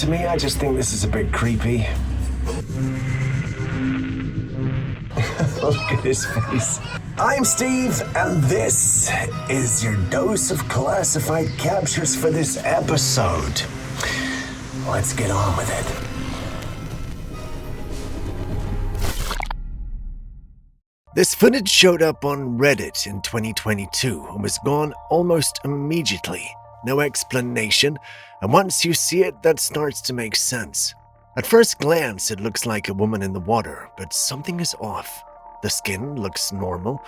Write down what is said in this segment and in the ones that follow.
to me, I just think this is a bit creepy. Look at his face. I'm Steve, and this is your dose of classified captures for this episode. Let's get on with it. This footage showed up on Reddit in 2022 and was gone almost immediately. No explanation, and once you see it, that starts to make sense. At first glance, it looks like a woman in the water, but something is off. The skin looks normal.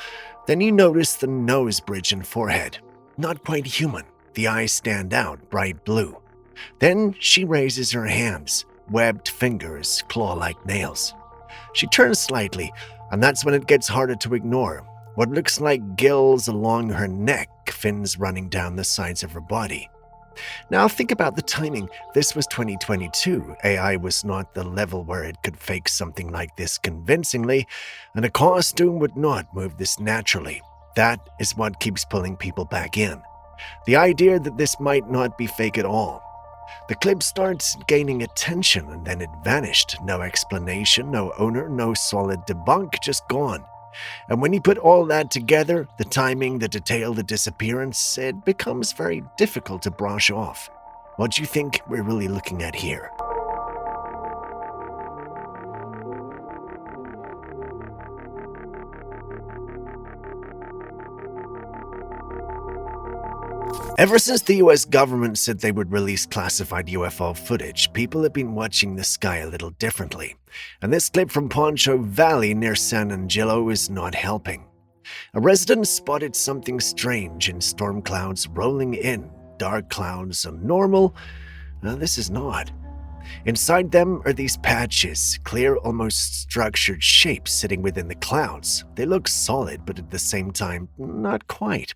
Then you notice the nose bridge and forehead. Not quite human. The eyes stand out, bright blue. Then she raises her hands, webbed fingers, claw-like nails. She turns slightly, and that's when it gets harder to ignore. What looks like gills along her neck, fins running down the sides of her body. Now think about the timing. This was 2022. AI was not the level where it could fake something like this convincingly, and a costume would not move this naturally. That is what keeps pulling people back in. The idea that this might not be fake at all. The clip starts gaining attention and then it vanished. No explanation, no owner, no solid debunk, just gone. And when you put all that together, the timing, the detail, the disappearance, it becomes very difficult to brush off. What do you think we're really looking at here? Ever since the US government said they would release classified UFO footage, people have been watching the sky a little differently. And this clip from Poncho Valley near San Angelo is not helping. A resident spotted something strange in storm clouds rolling in. Dark clouds are normal. Now, this is not. Inside them are these patches, clear, almost structured shapes sitting within the clouds. They look solid, but at the same time, not quite.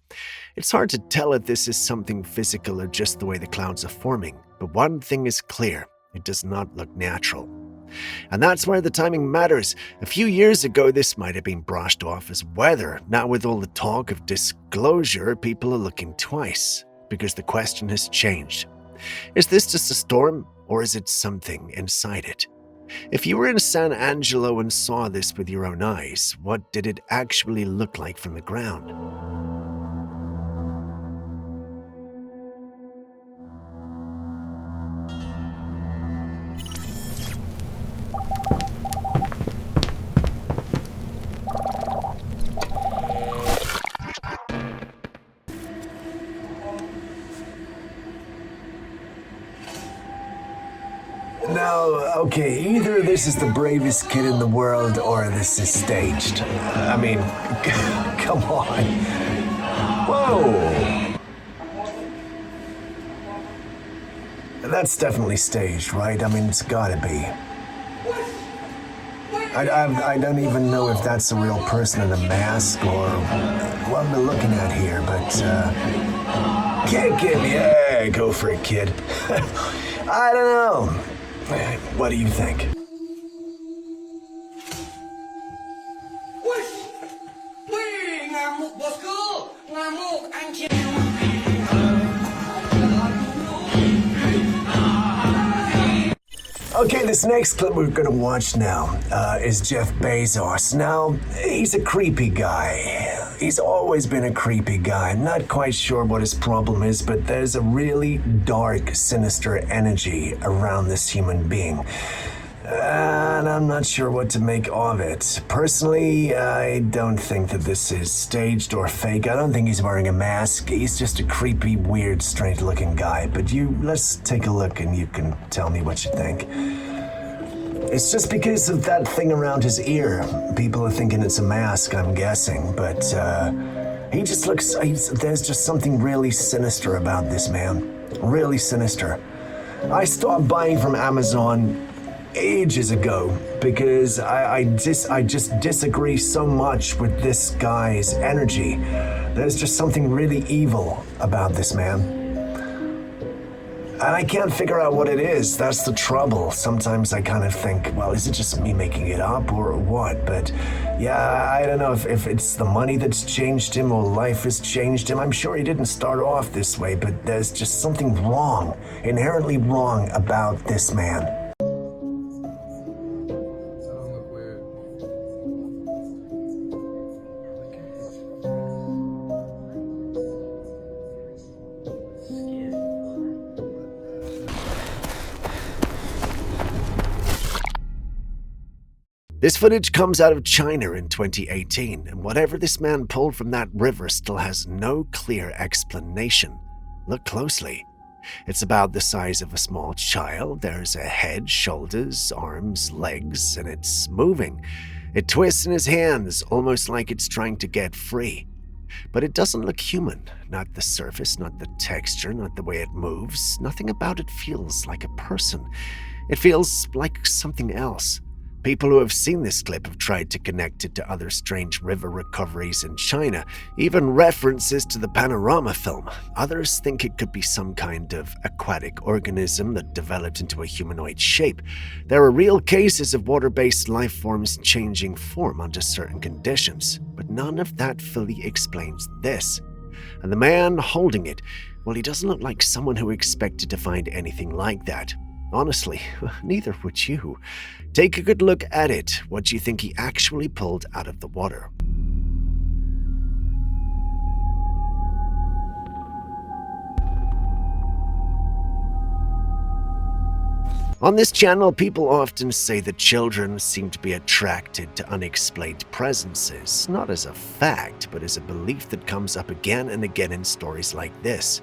It's hard to tell if this is something physical or just the way the clouds are forming. But one thing is clear, it does not look natural. And that's where the timing matters. A few years ago, this might have been brushed off as weather. Now with all the talk of disclosure, people are looking twice, because the question has changed. Is this just a storm? Or is it something inside it? If you were in San Angelo and saw this with your own eyes, what did it actually look like from the ground? Now, okay, either this is the bravest kid in the world or this is staged. I mean, come on. Whoa! That's definitely staged, right? I mean, it's gotta be. I don't even know if that's a real person in a mask or what we're looking at here, but, can't give me, yeah, go for it, kid. I don't know. What do you think? Okay, this next clip we're gonna watch now is Jeff Bezos. Now, he's a creepy guy. He's always been a creepy guy. I'm not quite sure what his problem is, but there's a really dark, sinister energy around this human being. And I'm not sure what to make of it. Personally, I don't think that this is staged or fake. I don't think he's wearing a mask. He's just a creepy, weird, strange-looking guy. But let's take a look and you can tell me what you think. It's just because of that thing around his ear. People are thinking it's a mask, I'm guessing. But he just looks, there's just something really sinister about this man. Really sinister. I stopped buying from Amazon ages ago because I just disagree so much with this guy's energy. There's just something really evil about this man. And I can't figure out what it is. That's the trouble. Sometimes I kind of think, well, is it just me making it up or what? But yeah, I don't know if it's the money that's changed him or life has changed him. I'm sure he didn't start off this way, but there's just something wrong, inherently wrong about this man. This footage comes out of China in 2018, and whatever this man pulled from that river still has no clear explanation. Look closely. It's about the size of a small child. There's a head, shoulders, arms, legs, and it's moving. It twists in his hands, almost like it's trying to get free. But it doesn't look human. Not the surface, not the texture, not the way it moves. Nothing about it feels like a person. It feels like something else. People who have seen this clip have tried to connect it to other strange river recoveries in China, even references to the Panorama film. Others think it could be some kind of aquatic organism that developed into a humanoid shape. There are real cases of water-based life forms changing form under certain conditions, but none of that fully explains this. And the man holding it, well, he doesn't look like someone who expected to find anything like that. Honestly, neither would you. Take a good look at it. What do you think he actually pulled out of the water? On this channel, people often say that children seem to be attracted to unexplained presences, not as a fact, but as a belief that comes up again and again in stories like this.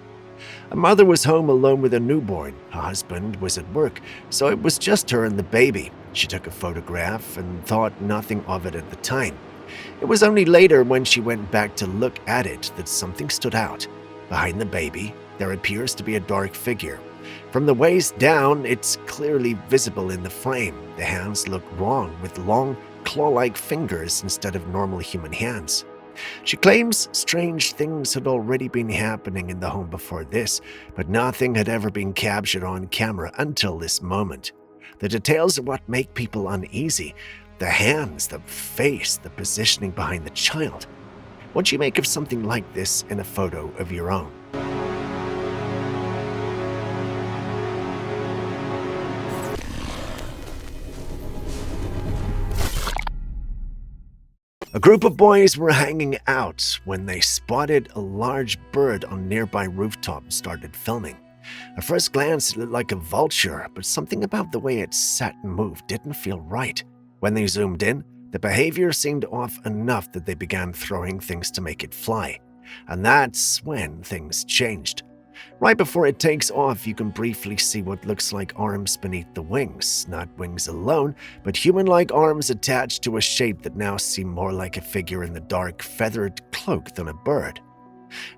A mother was home alone with a newborn. Her husband was at work, so it was just her and the baby. She took a photograph and thought nothing of it at the time. It was only later when she went back to look at it that something stood out. Behind the baby, there appears to be a dark figure. From the waist down, it's clearly visible in the frame. The hands look wrong, with long, claw-like fingers instead of normal human hands. She claims strange things had already been happening in the home before this, but nothing had ever been captured on camera until this moment. The details are what make people uneasy. The hands, the face, the positioning behind the child. What do you make of something like this in a photo of your own? A group of boys were hanging out when they spotted a large bird on a nearby rooftop and started filming. At first glance, it looked like a vulture, but something about the way it sat and moved didn't feel right. When they zoomed in, the behavior seemed off enough that they began throwing things to make it fly. And that's when things changed. Right before it takes off, you can briefly see what looks like arms beneath the wings. Not wings alone, but human-like arms attached to a shape that now seem more like a figure in the dark, feathered cloak than a bird.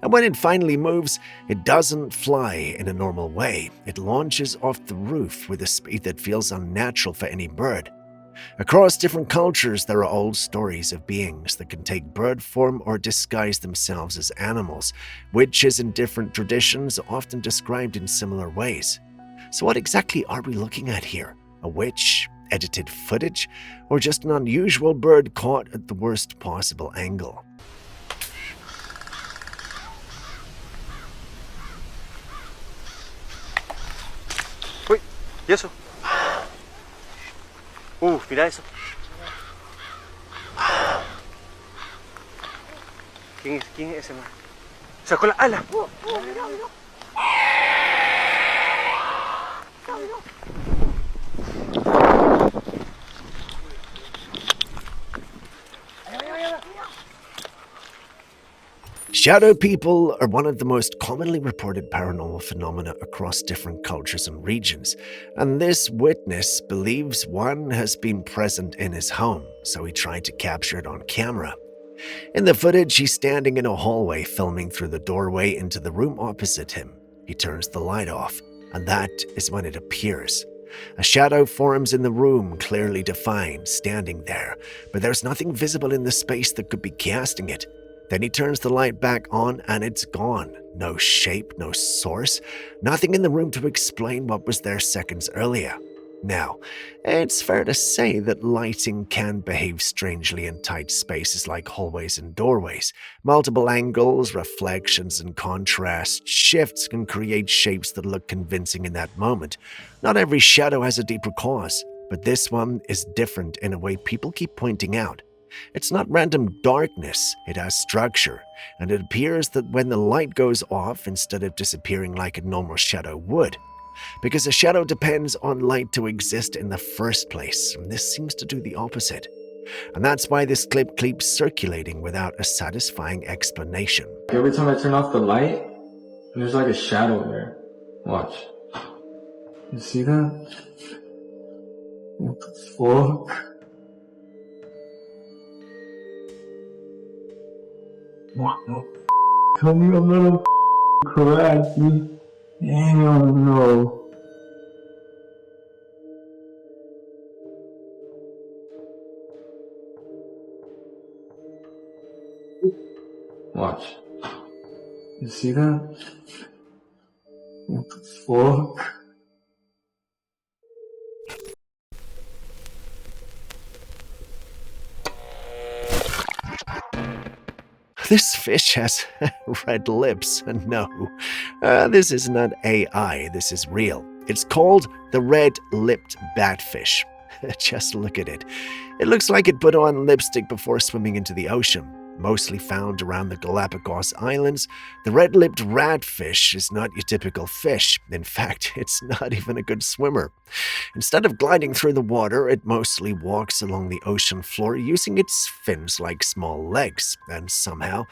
And when it finally moves, it doesn't fly in a normal way. It launches off the roof with a speed that feels unnatural for any bird. Across different cultures, there are old stories of beings that can take bird form or disguise themselves as animals. Witches in different traditions are often described in similar ways. So what exactly are we looking at here? A witch, edited footage, or just an unusual bird caught at the worst possible angle? Uy, ¿y eso? Mira eso. ¿Quién es ese man? Sacó la ala. Mira, mira. Shadow people are one of the most commonly reported paranormal phenomena across different cultures and regions, and this witness believes one has been present in his home, so he tried to capture it on camera. In the footage, he's standing in a hallway filming through the doorway into the room opposite him. He turns the light off, and that is when it appears. A shadow forms in the room, clearly defined, standing there, but there's nothing visible in the space that could be casting it. Then he turns the light back on and it's gone. No shape, no source, nothing in the room to explain what was there seconds earlier. Now, it's fair to say that lighting can behave strangely in tight spaces like hallways and doorways. Multiple angles, reflections, and contrast shifts can create shapes that look convincing in that moment. Not every shadow has a deeper cause, but this one is different in a way people keep pointing out. It's not random darkness, it has structure, and it appears that when the light goes off instead of disappearing like a normal shadow would. Because a shadow depends on light to exist in the first place, and this seems to do the opposite. And that's why this clip keeps circulating without a satisfying explanation. Every time I turn off the light, there's like a shadow there. Watch. You see that? What the fuck? What the f***? Tell me I'm not a crack, dude. Damn, no. Watch. You see that? What the fuck? This fish has red lips, and no, this is not AI, this is real. It's called the red-lipped batfish. Just look at it. It looks like it put on lipstick before swimming into the ocean. Mostly found around the Galapagos Islands, the red-lipped ratfish is not your typical fish. In fact, it's not even a good swimmer. Instead of gliding through the water, it mostly walks along the ocean floor using its fins like small legs, and somehow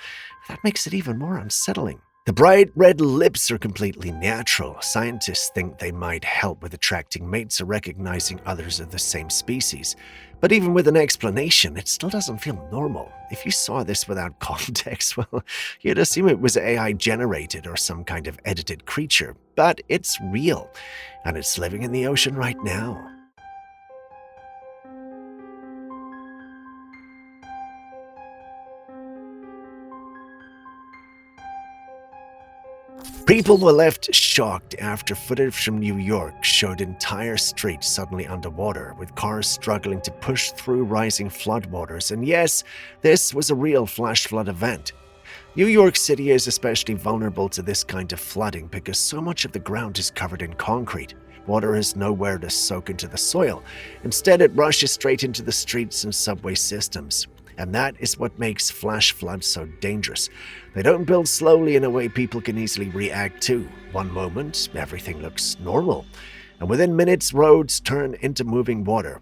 that makes it even more unsettling. The bright red lips are completely natural. Scientists think they might help with attracting mates or recognizing others of the same species. But even with an explanation, it still doesn't feel normal. If you saw this without context, well, you'd assume it was AI generated or some kind of edited creature. But it's real, and it's living in the ocean right now. People were left shocked after footage from New York showed entire streets suddenly underwater, with cars struggling to push through rising floodwaters. And yes, this was a real flash flood event. New York City is especially vulnerable to this kind of flooding because so much of the ground is covered in concrete. Water has nowhere to soak into the soil. Instead, it rushes straight into the streets and subway systems. And that is what makes flash floods so dangerous. They don't build slowly in a way people can easily react to. One moment, everything looks normal, and within minutes, roads turn into moving water.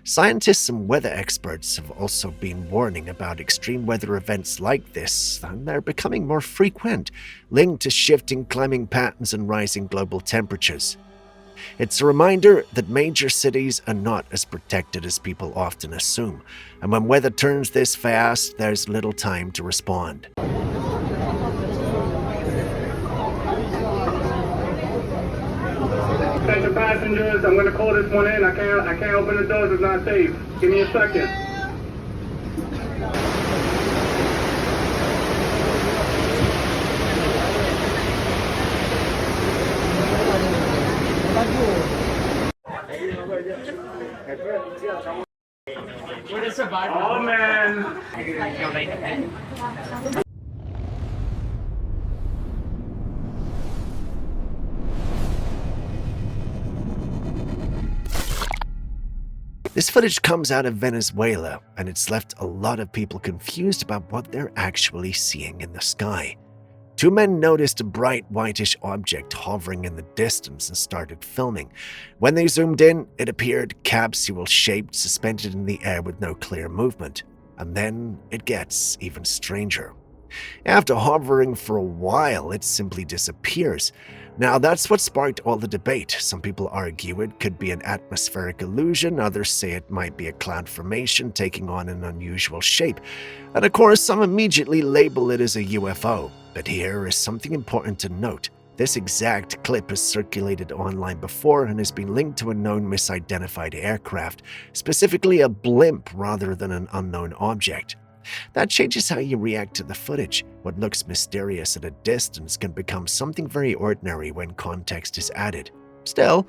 Scientists and weather experts have also been warning about extreme weather events like this, and they're becoming more frequent, linked to shifting climbing patterns and rising global temperatures. It's a reminder that major cities are not as protected as people often assume, and when weather turns this fast, there's little time to respond. Attention passengers, I'm going to call this one in. I can't open the doors, it's not safe. Give me a second. Oh man. This footage comes out of Venezuela, and it's left a lot of people confused about what they're actually seeing in the sky. Two men noticed a bright whitish object hovering in the distance and started filming. When they zoomed in, it appeared capsule-shaped, suspended in the air with no clear movement. And then it gets even stranger. After hovering for a while, it simply disappears. Now, that's what sparked all the debate. Some people argue it could be an atmospheric illusion, others say it might be a cloud formation taking on an unusual shape. And of course, some immediately label it as a UFO. But here is something important to note. This exact clip has circulated online before and has been linked to a known misidentified aircraft, specifically a blimp rather than an unknown object. That changes how you react to the footage. What looks mysterious at a distance can become something very ordinary when context is added. Still,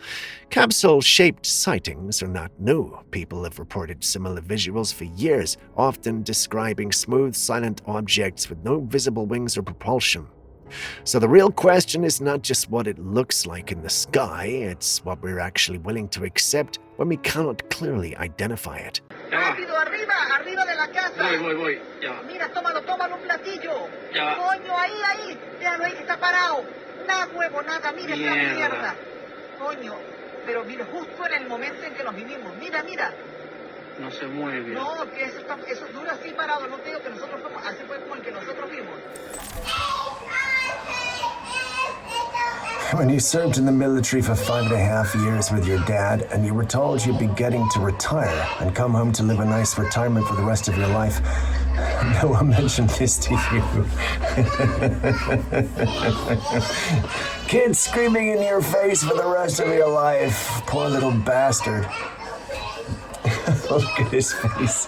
capsule-shaped sightings are not new. People have reported similar visuals for years, often describing smooth, silent objects with no visible wings or propulsion. So the real question is not just what it looks like in the sky, it's what we're actually willing to accept when we cannot clearly identify it. Rápido, arriba, arriba de la casa. Voy. Ya va. Mira, tómalo un platillo. Ya va. Coño, ahí. Déjalo ahí que está parado. Nada, huevo, nada. Mira esta mierda. Coño, pero mira, justo en el momento en que nos vinimos. Mira. No se mueve. No, que eso dura así parado. No te digo que nosotros fuimos, así fue como el que nosotros vimos. When you served in the military for 5.5 years with your dad, and you were told you'd be getting to retire and come home to live a nice retirement for the rest of your life, no one mentioned this to you. Kids screaming in your face for the rest of your life. Poor little bastard. Look at his face.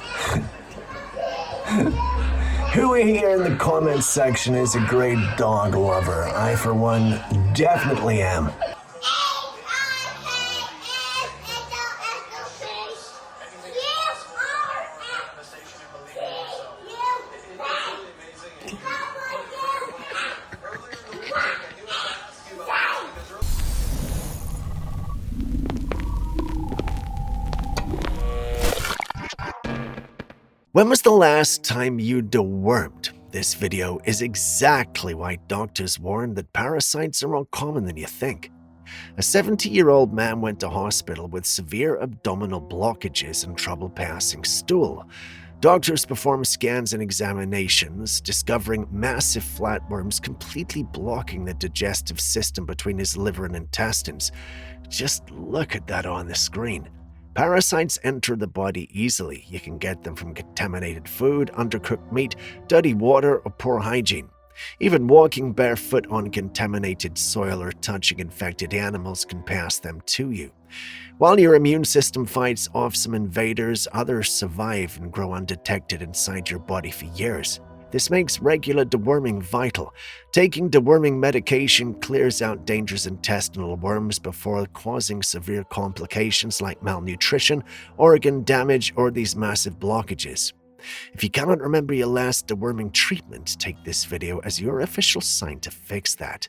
Who here in the comments section is a great dog lover? I, for one, definitely am. When was the last time you dewormed? This video is exactly why doctors warn that parasites are more common than you think. A 70-year-old man went to hospital with severe abdominal blockages and trouble passing stool. Doctors performed scans and examinations, discovering massive flatworms completely blocking the digestive system between his liver and intestines. Just look at that on the screen. Parasites enter the body easily. You can get them from contaminated food, undercooked meat, dirty water, or poor hygiene. Even walking barefoot on contaminated soil or touching infected animals can pass them to you. While your immune system fights off some invaders, others survive and grow undetected inside your body for years. This makes regular deworming vital. Taking deworming medication clears out dangerous intestinal worms before causing severe complications like malnutrition, organ damage, or these massive blockages. If you cannot remember your last deworming treatment, take this video as your official sign to fix that.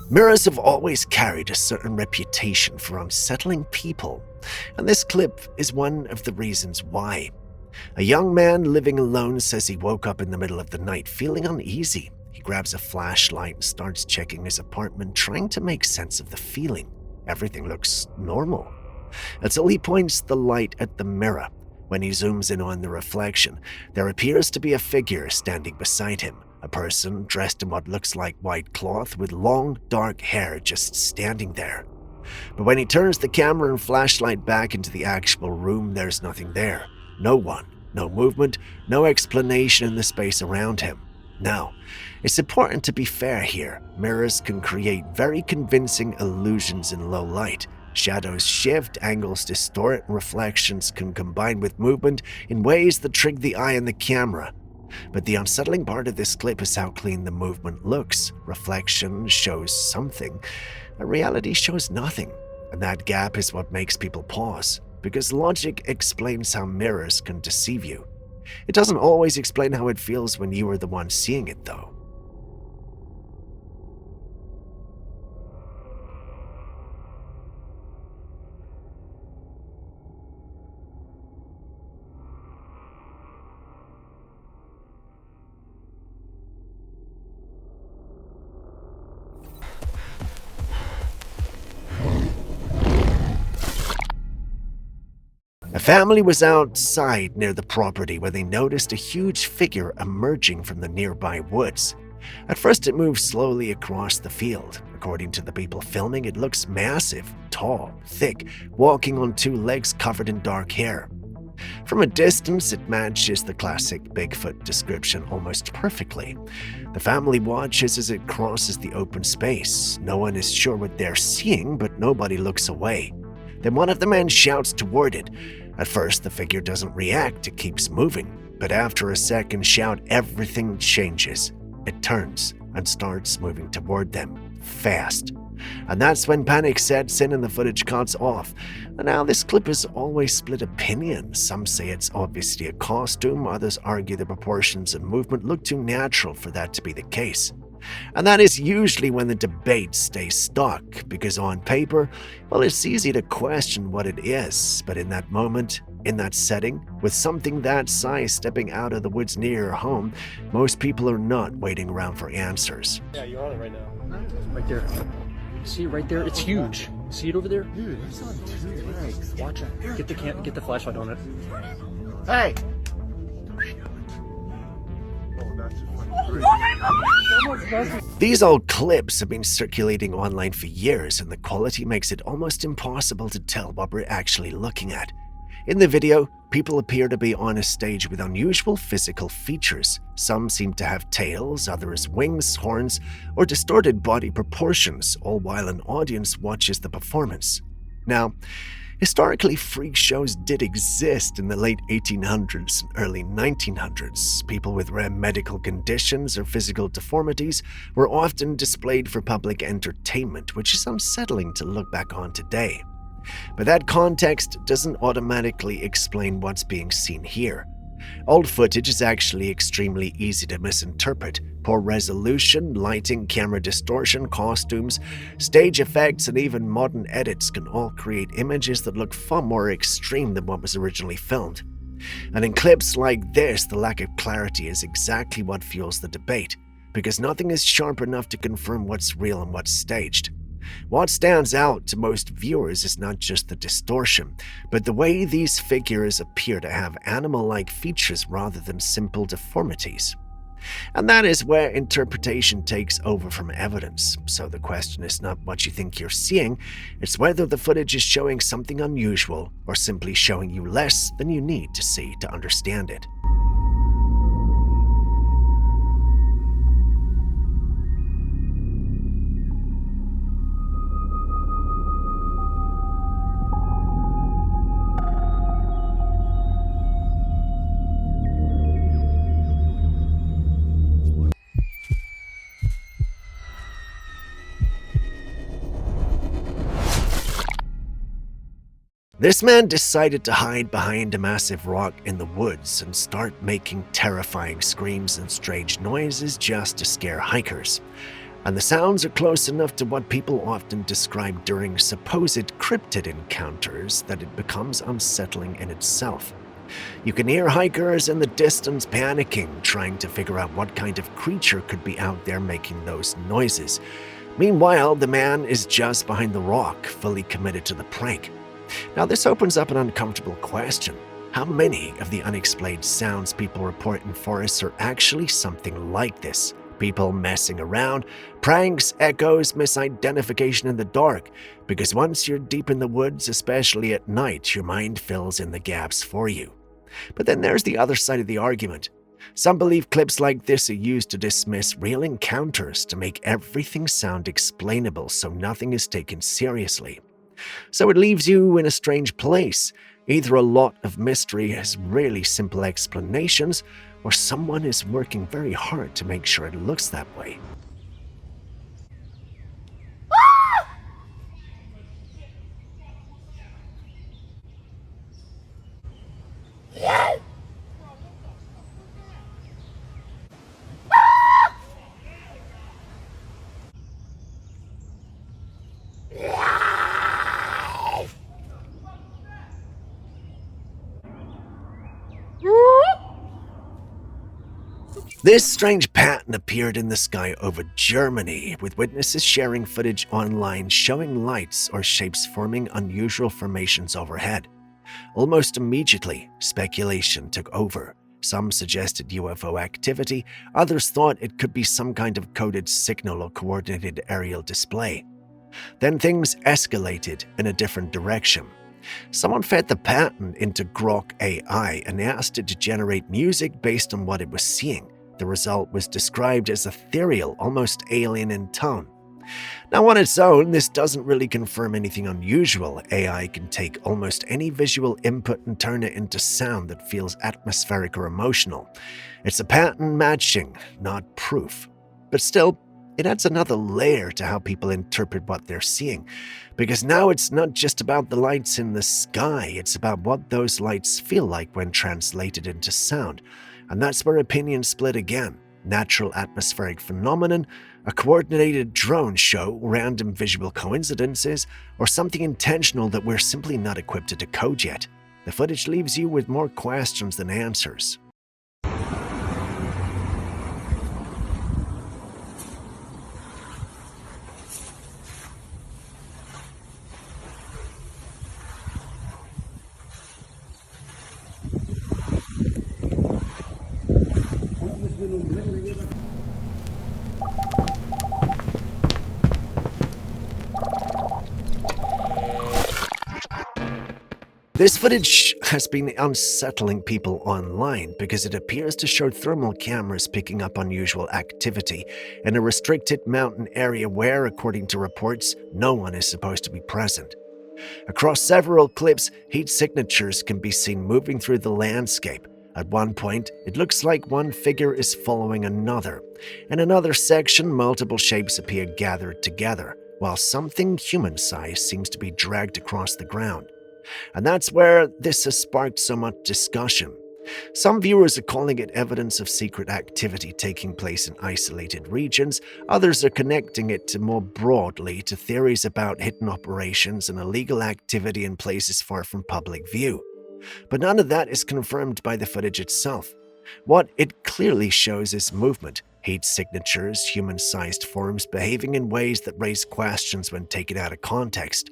Mirrors have always carried a certain reputation for unsettling people, and this clip is one of the reasons why. A young man living alone says he woke up in the middle of the night feeling uneasy. He grabs a flashlight and starts checking his apartment, trying to make sense of the feeling. Everything looks normal, until he points the light at the mirror. When he zooms in on the reflection, there appears to be a figure standing beside him. A person dressed in what looks like white cloth with long, dark hair just standing there. But when he turns the camera and flashlight back into the actual room, there's nothing there. No one, no movement, no explanation in the space around him. Now, it's important to be fair here. Mirrors can create very convincing illusions in low light. Shadows shift, angles distort, and reflections can combine with movement in ways that trick the eye and the camera. But the unsettling part of this clip is how clean the movement looks. Reflection shows something, and reality shows nothing. And that gap is what makes people pause, because logic explains how mirrors can deceive you. It doesn't always explain how it feels when you are the one seeing it, though. A family was outside near the property when they noticed a huge figure emerging from the nearby woods. At first, it moves slowly across the field. According to the people filming, it looks massive, tall, thick, walking on two legs covered in dark hair. From a distance, it matches the classic Bigfoot description almost perfectly. The family watches as it crosses the open space. No one is sure what they're seeing, but nobody looks away. Then one of the men shouts toward it. At first, the figure doesn't react, it keeps moving. But after a second shout, everything changes. It turns and starts moving toward them, fast. And that's when panic sets in and the footage cuts off. And now this clip has always split opinions. Some say it's obviously a costume, others argue the proportions and movement look too natural for that to be the case. And that is usually when the debate stays stuck, because on paper, well, it's easy to question what it is, but in that moment, in that setting, with something that size stepping out of the woods near your home, most people are not waiting around for answers. Yeah, you're on it right now. Right there. See it right there? It's huge. See it over there? Dude, it's on 2 legs. Watch it. Get the flashlight on it. Hey! These old clips have been circulating online for years, and the quality makes it almost impossible to tell what we're actually looking at. In the video, people appear to be on a stage with unusual physical features. Some seem to have tails, others wings, horns, or distorted body proportions, all while an audience watches the performance. Now, historically, freak shows did exist in the late 1800s and early 1900s. People with rare medical conditions or physical deformities were often displayed for public entertainment, which is unsettling to look back on today. But that context doesn't automatically explain what's being seen here. Old footage is actually extremely easy to misinterpret. Poor resolution, lighting, camera distortion, costumes, stage effects, and even modern edits can all create images that look far more extreme than what was originally filmed. And in clips like this, the lack of clarity is exactly what fuels the debate, because nothing is sharp enough to confirm what's real and what's staged. What stands out to most viewers is not just the distortion, but the way these figures appear to have animal-like features rather than simple deformities. And that is where interpretation takes over from evidence. So the question is not what you think you're seeing, it's whether the footage is showing something unusual or simply showing you less than you need to see to understand it. This man decided to hide behind a massive rock in the woods and start making terrifying screams and strange noises just to scare hikers. And the sounds are close enough to what people often describe during supposed cryptid encounters that it becomes unsettling in itself. You can hear hikers in the distance panicking, trying to figure out what kind of creature could be out there making those noises. Meanwhile, the man is just behind the rock, fully committed to the prank. Now, this opens up an uncomfortable question. How many of the unexplained sounds people report in forests are actually something like this? People messing around, pranks, echoes, misidentification in the dark. Because once you're deep in the woods, especially at night, your mind fills in the gaps for you. But then there's the other side of the argument. Some believe clips like this are used to dismiss real encounters, to make everything sound explainable so nothing is taken seriously. So it leaves you in a strange place. Either a lot of mystery has really simple explanations, or someone is working very hard to make sure it looks that way. This strange pattern appeared in the sky over Germany, with witnesses sharing footage online showing lights or shapes forming unusual formations overhead. Almost immediately, speculation took over. Some suggested UFO activity, others thought it could be some kind of coded signal or coordinated aerial display. Then things escalated in a different direction. Someone fed the pattern into Grok AI and asked it to generate music based on what it was seeing. The result was described as ethereal, almost alien in tone. Now, on its own, this doesn't really confirm anything unusual. AI can take almost any visual input and turn it into sound that feels atmospheric or emotional. It's a pattern matching, not proof. But still, it adds another layer to how people interpret what they're seeing, because now it's not just about the lights in the sky, it's about what those lights feel like when translated into sound. And that's where opinions split again. Natural atmospheric phenomenon, a coordinated drone show, random visual coincidences, or something intentional that we're simply not equipped to decode yet. The footage leaves you with more questions than answers. This footage has been unsettling people online because it appears to show thermal cameras picking up unusual activity in a restricted mountain area where, according to reports, no one is supposed to be present. Across several clips, heat signatures can be seen moving through the landscape. At one point, it looks like one figure is following another. In another section, multiple shapes appear gathered together, while something human-sized seems to be dragged across the ground. And that's where this has sparked so much discussion. Some viewers are calling it evidence of secret activity taking place in isolated regions. Others are connecting it more broadly to theories about hidden operations and illegal activity in places far from public view. But none of that is confirmed by the footage itself. What it clearly shows is movement, heat signatures, human-sized forms behaving in ways that raise questions when taken out of context.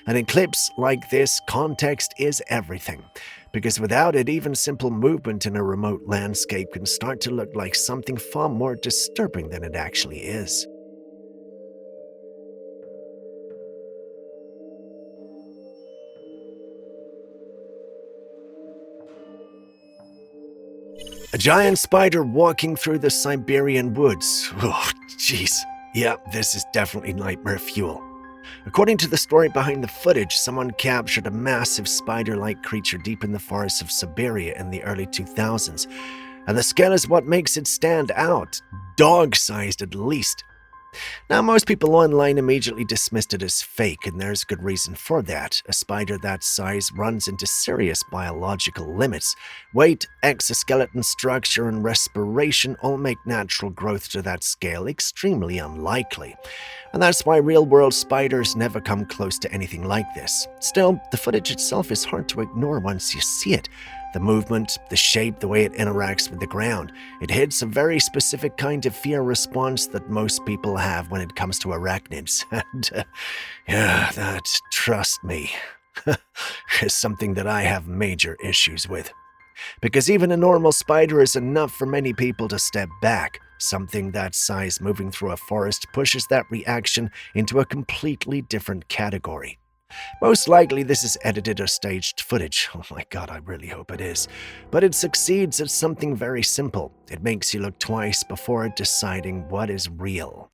And in clips like this, context is everything, because without it, even simple movement in a remote landscape can start to look like something far more disturbing than it actually is. A giant spider walking through the Siberian woods. Oh, jeez. Yeah, this is definitely nightmare fuel. According to the story behind the footage, someone captured a massive spider-like creature deep in the forests of Siberia in the early 2000s. And the scale is what makes it stand out, dog-sized at least. Now, most people online immediately dismissed it as fake, and there's good reason for that. A spider that size runs into serious biological limits. Weight, exoskeleton structure, and respiration all make natural growth to that scale extremely unlikely. And that's why real-world spiders never come close to anything like this. Still, the footage itself is hard to ignore once you see it. The movement, the shape, the way it interacts with the ground. It hits a very specific kind of fear response that most people have when it comes to arachnids. And, that, trust me, is something that I have major issues with. Because even a normal spider is enough for many people to step back. Something that size moving through a forest pushes that reaction into a completely different category. Most likely this is edited or staged footage. Oh my god, I really hope it is. But it succeeds at something very simple. It makes you look twice before deciding what is real.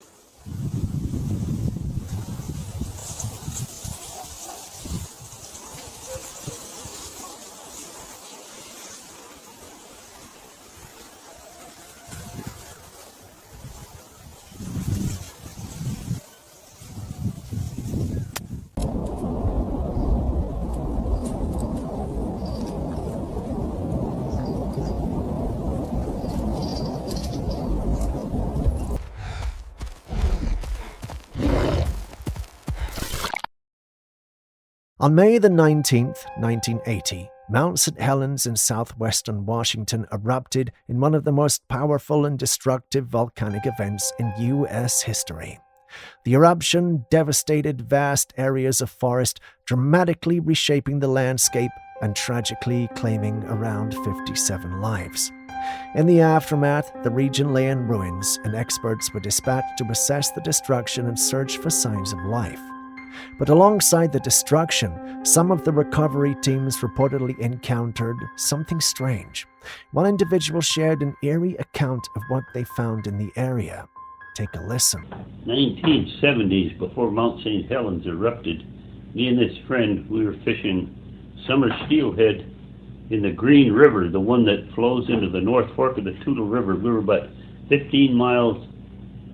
On May the 19th, 1980, Mount St. Helens in southwestern Washington erupted in one of the most powerful and destructive volcanic events in U.S. history. The eruption devastated vast areas of forest, dramatically reshaping the landscape and tragically claiming around 57 lives. In the aftermath, the region lay in ruins, and experts were dispatched to assess the destruction and search for signs of life. But alongside the destruction, some of the recovery teams reportedly encountered something strange. One individual shared an eerie account of what they found in the area. Take a listen. 1970s, before Mount St. Helens erupted, me and this friend, we were fishing summer steelhead in the Green River, the one that flows into the North Fork of the Toutle River. We were about 15 miles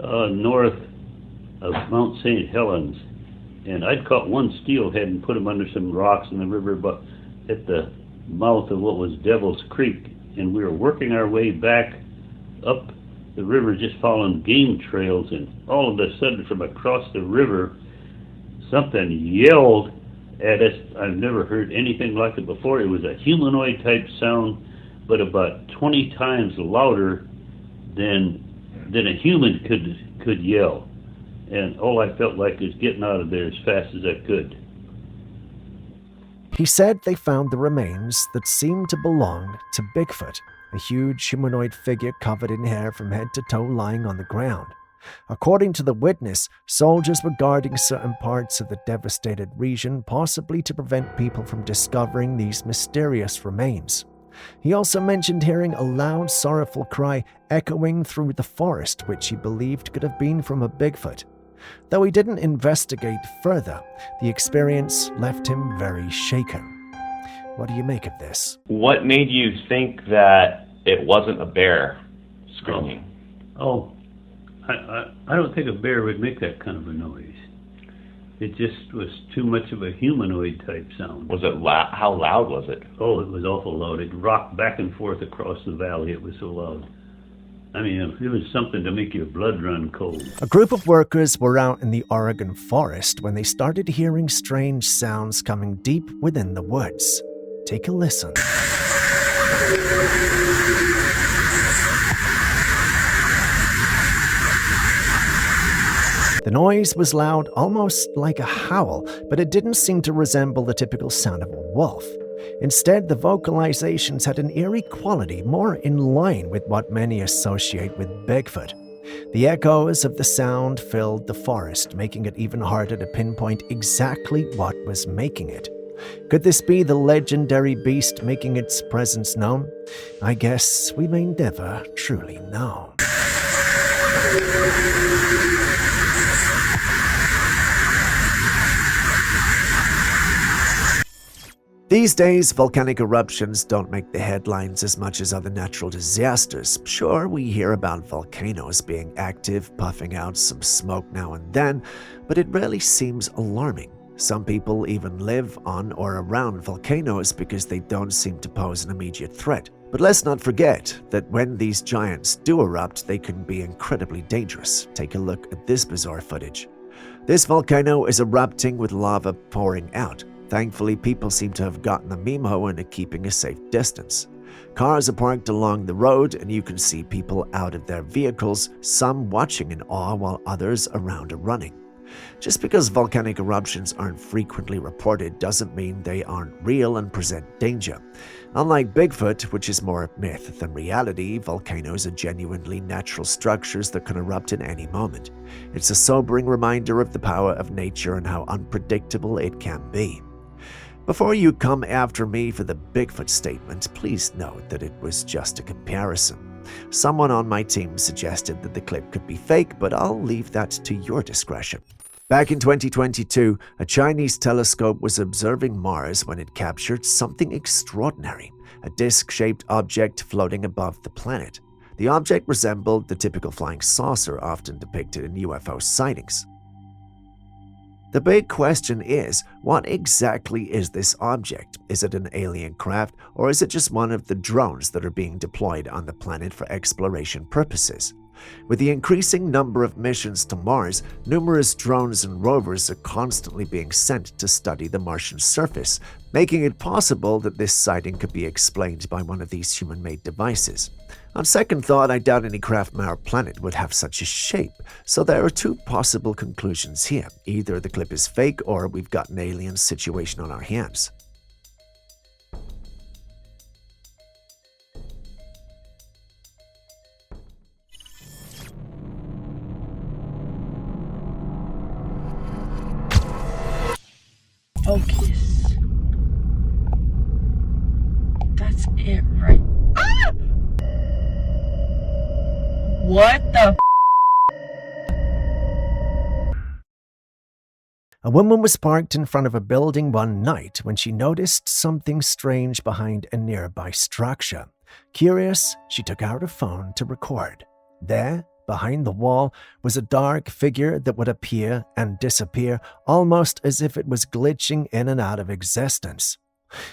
north of Mount St. Helens. And I'd caught one steelhead and put him under some rocks in the river, but at the mouth of what was Devil's Creek. And we were working our way back up the river, just following game trails, and all of a sudden from across the river, something yelled at us. I've never heard anything like it before. It was a humanoid type sound, but about 20 times louder than a human could yell. And all I felt like was getting out of there as fast as I could. He said they found the remains that seemed to belong to Bigfoot, a huge humanoid figure covered in hair from head to toe lying on the ground. According to the witness, soldiers were guarding certain parts of the devastated region, possibly to prevent people from discovering these mysterious remains. He also mentioned hearing a loud, sorrowful cry echoing through the forest, which he believed could have been from a Bigfoot. Though he didn't investigate further, the experience left him very shaken. What do you make of this? What made you think that it wasn't a bear screaming? I don't think a bear would make that kind of a noise. It just was too much of a humanoid type sound. Was it how loud was it? Oh, it was awful loud. It rocked back and forth across the valley. It was so loud. I mean, it was something to make your blood run cold. A group of workers were out in the Oregon forest when they started hearing strange sounds coming deep within the woods. Take a listen. The noise was loud, almost like a howl, but it didn't seem to resemble the typical sound of a wolf. Instead, the vocalizations had an eerie quality more in line with what many associate with Bigfoot. The echoes of the sound filled the forest, making it even harder to pinpoint exactly what was making it. Could this be the legendary beast making its presence known? I guess we may never truly know. These days, volcanic eruptions don't make the headlines as much as other natural disasters. Sure, we hear about volcanoes being active, puffing out some smoke now and then, but it rarely seems alarming. Some people even live on or around volcanoes because they don't seem to pose an immediate threat. But let's not forget that when these giants do erupt, they can be incredibly dangerous. Take a look at this bizarre footage. This volcano is erupting with lava pouring out. Thankfully, people seem to have gotten the memo and are keeping a safe distance. Cars are parked along the road, and you can see people out of their vehicles, some watching in awe while others around are running. Just because volcanic eruptions aren't frequently reported doesn't mean they aren't real and present danger. Unlike Bigfoot, which is more myth than reality, volcanoes are genuinely natural structures that can erupt in any moment. It's a sobering reminder of the power of nature and how unpredictable it can be. Before you come after me for the Bigfoot statement, please note that it was just a comparison. Someone on my team suggested that the clip could be fake, but I'll leave that to your discretion. Back in 2022, a Chinese telescope was observing Mars when it captured something extraordinary, a disc-shaped object floating above the planet. The object resembled the typical flying saucer often depicted in UFO sightings. The big question is, what exactly is this object? Is it an alien craft, or is it just one of the drones that are being deployed on the planet for exploration purposes? With the increasing number of missions to Mars, numerous drones and rovers are constantly being sent to study the Martian surface, making it possible that this sighting could be explained by one of these human-made devices. On second thought, I doubt any craft from our planet would have such a shape, so there are two possible conclusions here. Either the clip is fake or we've got an alien situation on our hands. Focus. That's it right. Ah! What the A woman was parked in front of a building one night when she noticed something strange behind a nearby structure. Curious, she took out her phone to record. There, behind the wall, was a dark figure that would appear and disappear, almost as if it was glitching in and out of existence.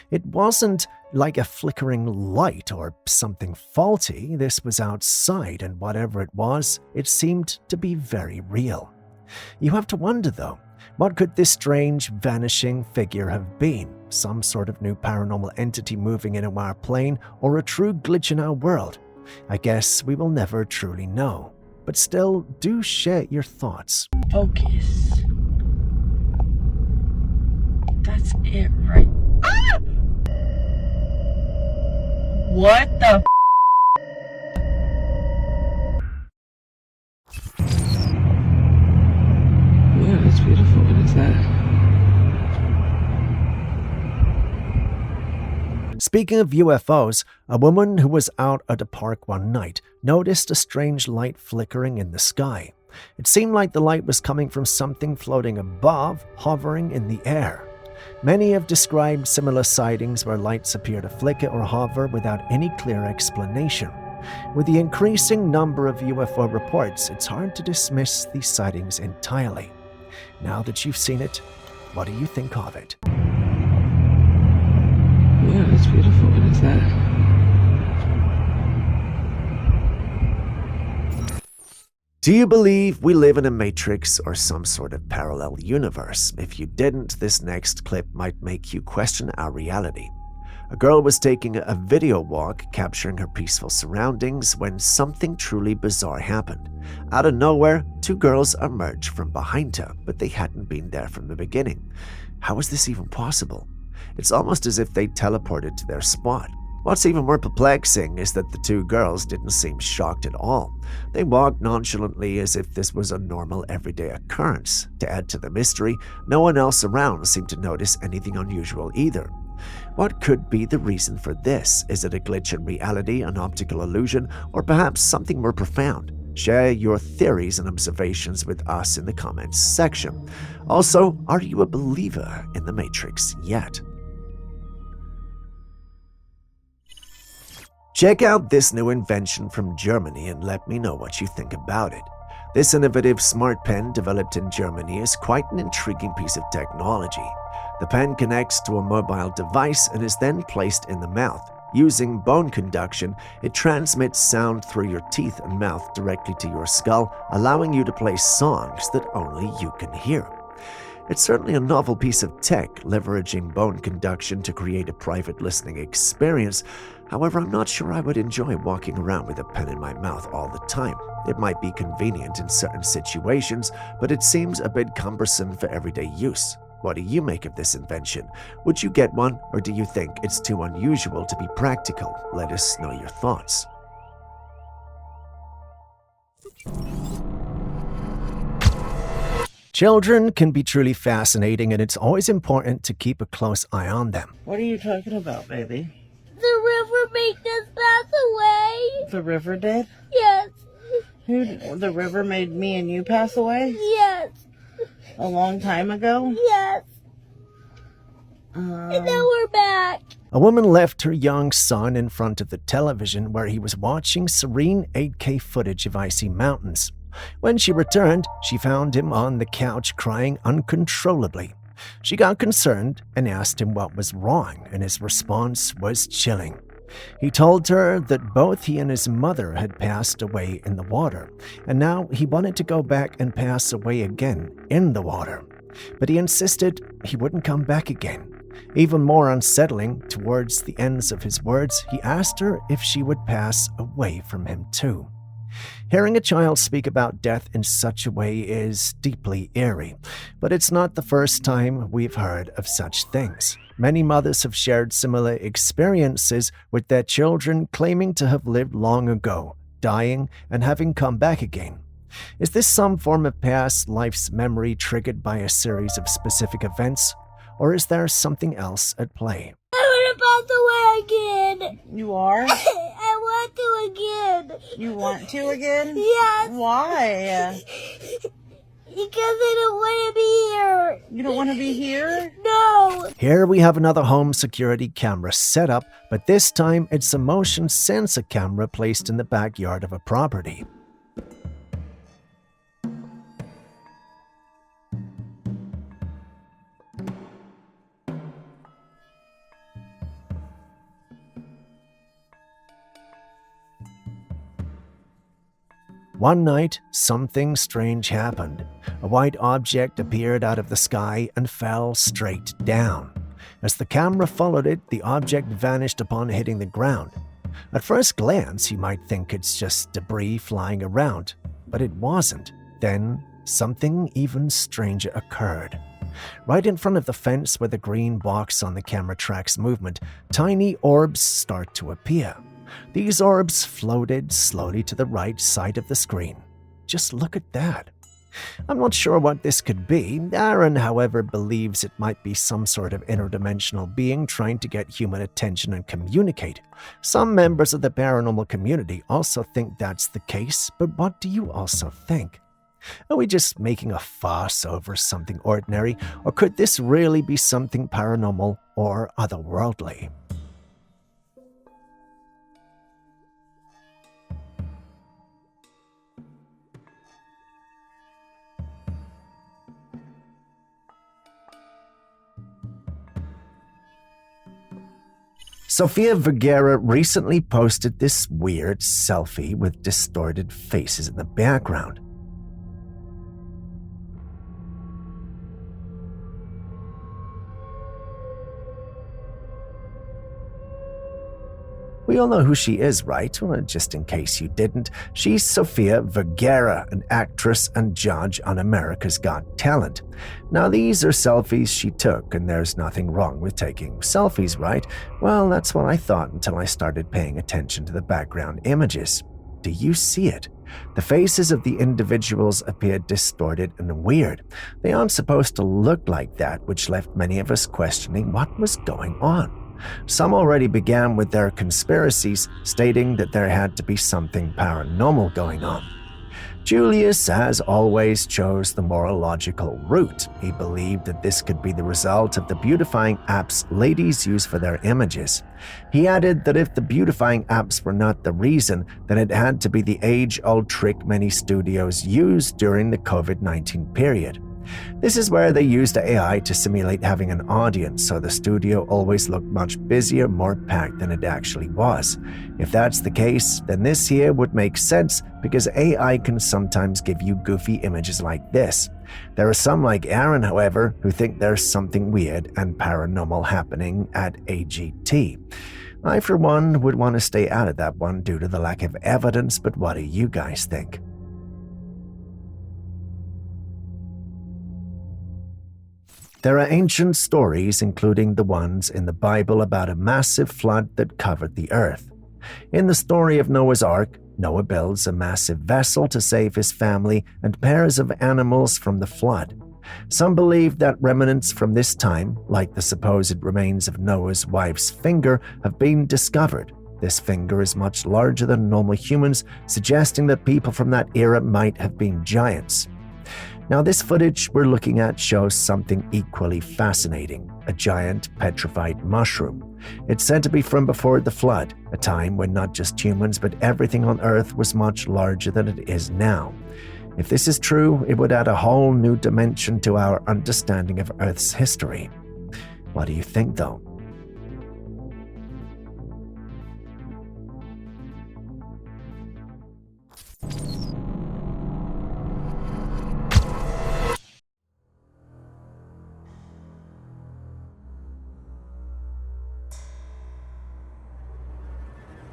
It wasn't like a flickering light or something faulty. This was outside, and whatever it was, it seemed to be very real. You have to wonder, though, what could this strange, vanishing figure have been? Some sort of new paranormal entity moving into our plane, or a true glitch in our world? I guess we will never truly know. But still, do share your thoughts. Focus. That's it right. Ah! What the Yeah, it's beautiful. What is that? Speaking of UFOs, a woman who was out at a park one night noticed a strange light flickering in the sky. It seemed like the light was coming from something floating above, hovering in the air. Many have described similar sightings where lights appear to flicker or hover without any clear explanation. With the increasing number of UFO reports, it's hard to dismiss these sightings entirely. Now that you've seen it, what do you think of it? Yeah, it's beautiful. What is that? Do you believe we live in a matrix or some sort of parallel universe? If you didn't, this next clip might make you question our reality. A girl was taking a video walk, capturing her peaceful surroundings, when something truly bizarre happened. Out of nowhere, two girls emerged from behind her, but they hadn't been there from the beginning. How was this even possible? It's almost as if they teleported to their spot. What's even more perplexing is that the two girls didn't seem shocked at all. They walked nonchalantly as if this was a normal everyday occurrence. To add to the mystery, no one else around seemed to notice anything unusual either. What could be the reason for this? Is it a glitch in reality, an optical illusion, or perhaps something more profound? Share your theories and observations with us in the comments section. Also, are you a believer in the Matrix yet? Check out this new invention from Germany and let me know what you think about it. This innovative smart pen developed in Germany is quite an intriguing piece of technology. The pen connects to a mobile device and is then placed in the mouth. Using bone conduction, it transmits sound through your teeth and mouth directly to your skull, allowing you to play songs that only you can hear. It's certainly a novel piece of tech, leveraging bone conduction to create a private listening experience. However, I'm not sure I would enjoy walking around with a pen in my mouth all the time. It might be convenient in certain situations, but it seems a bit cumbersome for everyday use. What do you make of this invention? Would you get one, or do you think it's too unusual to be practical? Let us know your thoughts. Children can be truly fascinating, and it's always important to keep a close eye on them. What are you talking about, baby? The river made us pass away. The river did? Yes. The river made me and you pass away? Yes. A long time ago? Yes. And now we're back. A woman left her young son in front of the television where he was watching serene 8K footage of icy mountains. When she returned, she found him on the couch crying uncontrollably. She got concerned and asked him what was wrong, and his response was chilling. He told her that both he and his mother had passed away in the water, and now he wanted to go back and pass away again in the water. But he insisted he wouldn't come back again. Even more unsettling, towards the ends of his words, he asked her if she would pass away from him too. Hearing a child speak about death in such a way is deeply eerie, but it's not the first time we've heard of such things. Many mothers have shared similar experiences with their children claiming to have lived long ago, dying, and having come back again. Is this some form of past life's memory triggered by a series of specific events? or is there something else at play? I want to pass away again. You are? I want to again. You want to again? Yes. Why? Because I don't want to be here. You don't want to be here? No. Here we have another home security camera set up, but this time it's a motion sensor camera placed in the backyard of a property. One night, something strange happened. A white object appeared out of the sky and fell straight down. As the camera followed it, the object vanished upon hitting the ground. At first glance, you might think it's just debris flying around, but it wasn't. Then, something even stranger occurred. Right in front of the fence where the green box on the camera tracks movement, tiny orbs start to appear. These orbs floated slowly to the right side of the screen. Just look at that. I'm not sure what this could be. Aaron, however, believes it might be some sort of interdimensional being trying to get human attention and communicate. Some members of the paranormal community also think that's the case, but what do you also think? Are we just making a fuss over something ordinary, or could this really be something paranormal or otherworldly? Sofia Vergara recently posted this weird selfie with distorted faces in the background. We all know who she is, right? Well, just in case you didn't, she's Sofia Vergara, an actress and judge on America's Got Talent. Now, these are selfies she took, and there's nothing wrong with taking selfies, right? Well, that's what I thought until I started paying attention to the background images. Do you see it? The faces of the individuals appeared distorted and weird. They aren't supposed to look like that, which left many of us questioning what was going on. Some already began with their conspiracies, stating that there had to be something paranormal going on. Julius, as always, chose the more logical route. He believed that this could be the result of the beautifying apps ladies use for their images. He added that if the beautifying apps were not the reason, then it had to be the age-old trick many studios used during the COVID-19 period. This is where they used AI to simulate having an audience, so the studio always looked much busier, more packed than it actually was. If that's the case, then this here would make sense because AI can sometimes give you goofy images like this. There are some like Aaron, however, who think there's something weird and paranormal happening at AGT. I, for one, would want to stay out of that one due to the lack of evidence, but what do you guys think? There are ancient stories, including the ones in the Bible about a massive flood that covered the earth. In the story of Noah's Ark, Noah builds a massive vessel to save his family and pairs of animals from the flood. Some believe that remnants from this time, like the supposed remains of Noah's wife's finger, have been discovered. This finger is much larger than normal humans, suggesting that people from that era might have been giants. Now, this footage we're looking at shows something equally fascinating, a giant petrified mushroom. It's said to be from before the flood, a time when not just humans but everything on Earth was much larger than it is now. If this is true, it would add a whole new dimension to our understanding of Earth's history. What do you think, though?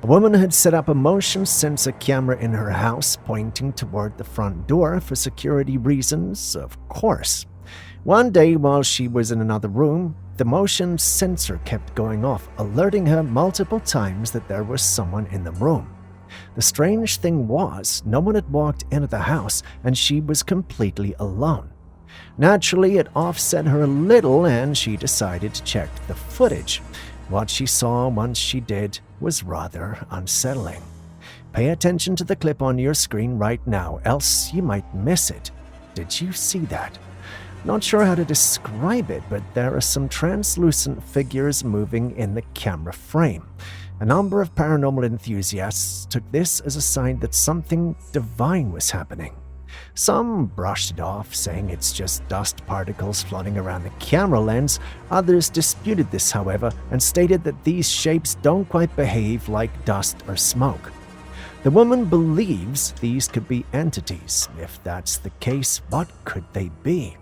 A woman had set up a motion sensor camera in her house, pointing toward the front door for security reasons, of course. One day, while she was in another room, the motion sensor kept going off, alerting her multiple times that there was someone in the room. The strange thing was, no one had walked into the house, and she was completely alone. Naturally, it offset her a little and she decided to check the footage. What she saw once she did was rather unsettling. Pay attention to the clip on your screen right now, else you might miss it. Did you see that? Not sure how to describe it, but there are some translucent figures moving in the camera frame. A number of paranormal enthusiasts took this as a sign that something divine was happening. Some brushed it off, saying it's just dust particles floating around the camera lens. Others disputed this, however, and stated that these shapes don't quite behave like dust or smoke. The woman believes these could be entities. If that's the case, what could they be?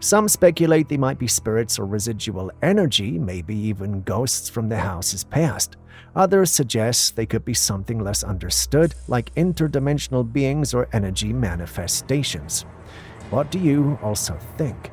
Some speculate they might be spirits or residual energy, maybe even ghosts from the house's past. Others suggest they could be something less understood, like interdimensional beings or energy manifestations. What do you also think?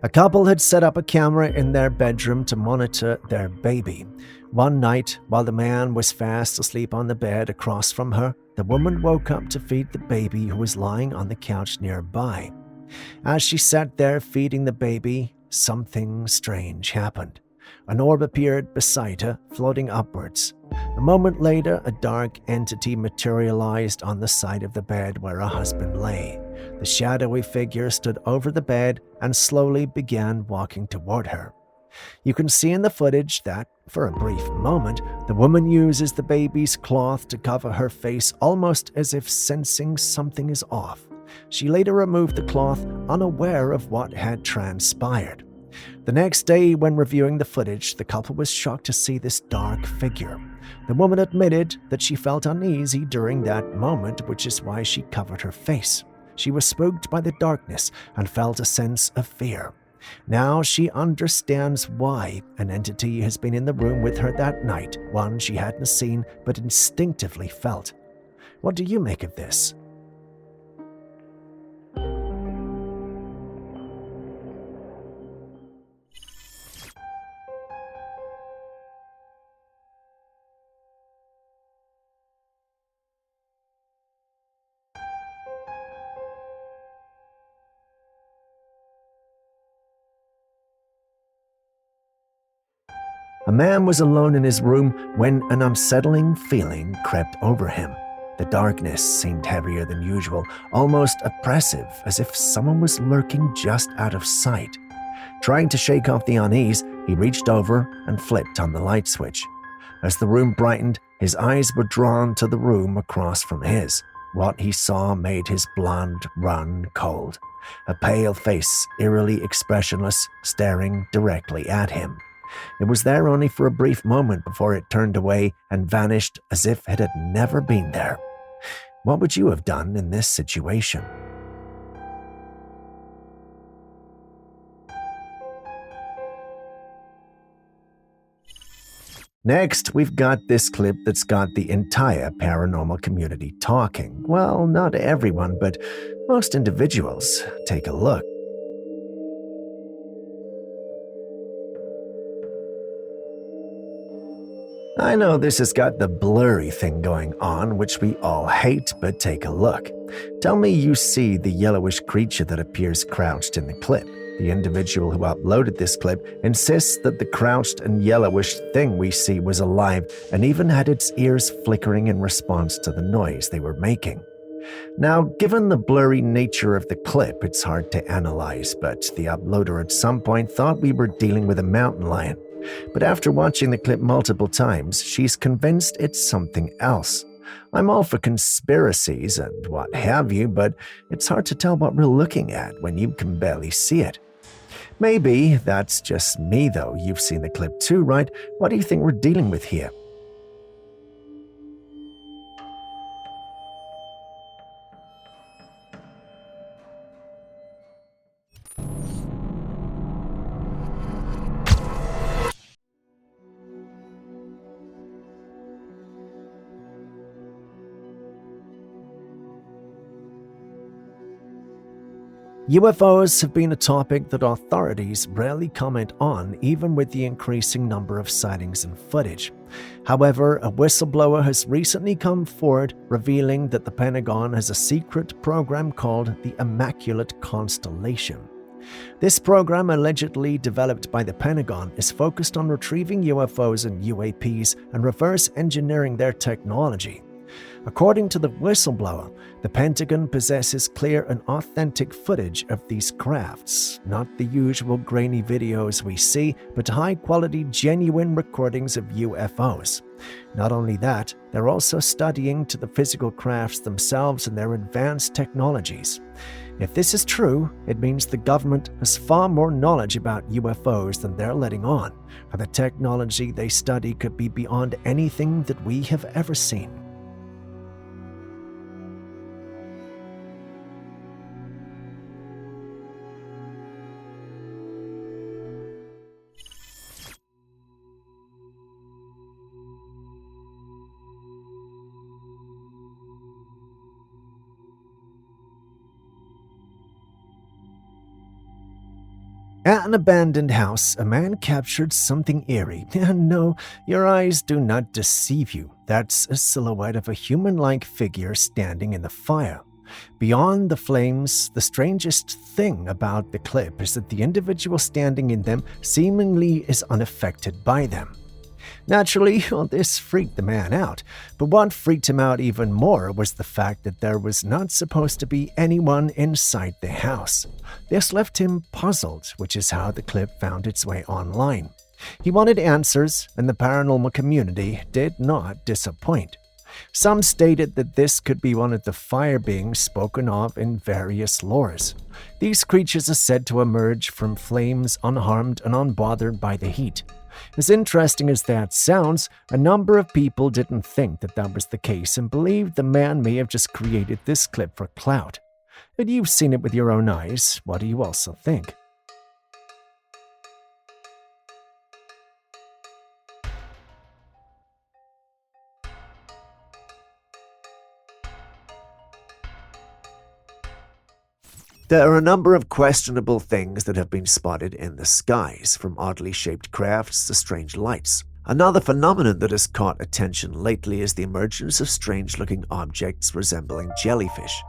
A couple had set up a camera in their bedroom to monitor their baby. One night, while the man was fast asleep on the bed across from her, the woman woke up to feed the baby who was lying on the couch nearby. As she sat there feeding the baby, something strange happened. An orb appeared beside her, floating upwards. A moment later, a dark entity materialized on the side of the bed where her husband lay. The shadowy figure stood over the bed and slowly began walking toward her. You can see in the footage that, for a brief moment, the woman uses the baby's cloth to cover her face, almost as if sensing something is off. She later removed the cloth, unaware of what had transpired. The next day, when reviewing the footage, the couple was shocked to see this dark figure. The woman admitted that she felt uneasy during that moment, which is why she covered her face. She was spooked by the darkness and felt a sense of fear. Now she understands why an entity has been in the room with her that night, one she hadn't seen but instinctively felt. What do you make of this? A man was alone in his room when an unsettling feeling crept over him. The darkness seemed heavier than usual, almost oppressive, as if someone was lurking just out of sight. Trying to shake off the unease, he reached over and flipped on the light switch. As the room brightened, his eyes were drawn to the room across from his. What he saw made his blood run cold. A pale face, eerily expressionless, staring directly at him. It was there only for a brief moment before it turned away and vanished as if it had never been there. What would you have done in this situation? Next, we've got this clip that's got the entire paranormal community talking. Well, not everyone, but most individuals. Take a look. I know this has got the blurry thing going on, which we all hate, but take a look. Tell me you see the yellowish creature that appears crouched in the clip. The individual who uploaded this clip insists that the crouched and yellowish thing we see was alive and even had its ears flickering in response to the noise they were making. Now, given the blurry nature of the clip, it's hard to analyze, but the uploader at some point thought we were dealing with a mountain lion. But after watching the clip multiple times, she's convinced it's something else. I'm all for conspiracies and what have you, but it's hard to tell what we're looking at when you can barely see it. Maybe that's just me, though. You've seen the clip too, right? What do you think we're dealing with here? UFOs have been a topic that authorities rarely comment on, even with the increasing number of sightings and footage. However, a whistleblower has recently come forward revealing that the Pentagon has a secret program called the Immaculate Constellation. This program, allegedly developed by the Pentagon, is focused on retrieving UFOs and UAPs and reverse engineering their technology. According to the whistleblower, the Pentagon possesses clear and authentic footage of these crafts, not the usual grainy videos we see, but high-quality, genuine recordings of UFOs. Not only that, they're also studying to the physical crafts themselves and their advanced technologies. If this is true, it means the government has far more knowledge about UFOs than they're letting on, and the technology they study could be beyond anything that we have ever seen. At an abandoned house, a man captured something eerie. And no, your eyes do not deceive you. That's a silhouette of a human-like figure standing in the fire. Beyond the flames, the strangest thing about the clip is that the individual standing in them seemingly is unaffected by them. Naturally, this freaked the man out, but what freaked him out even more was the fact that there was not supposed to be anyone inside the house. This left him puzzled, which is how the clip found its way online. He wanted answers, and the paranormal community did not disappoint. Some stated that this could be one of the fire beings spoken of in various lores. These creatures are said to emerge from flames unharmed and unbothered by the heat. As interesting as that sounds, a number of people didn't think that that was the case and believed the man may have just created this clip for clout. But you've seen it with your own eyes. What do you also think? There are a number of questionable things that have been spotted in the skies, from oddly shaped crafts to strange lights. Another phenomenon that has caught attention lately is the emergence of strange-looking objects resembling jellyfish.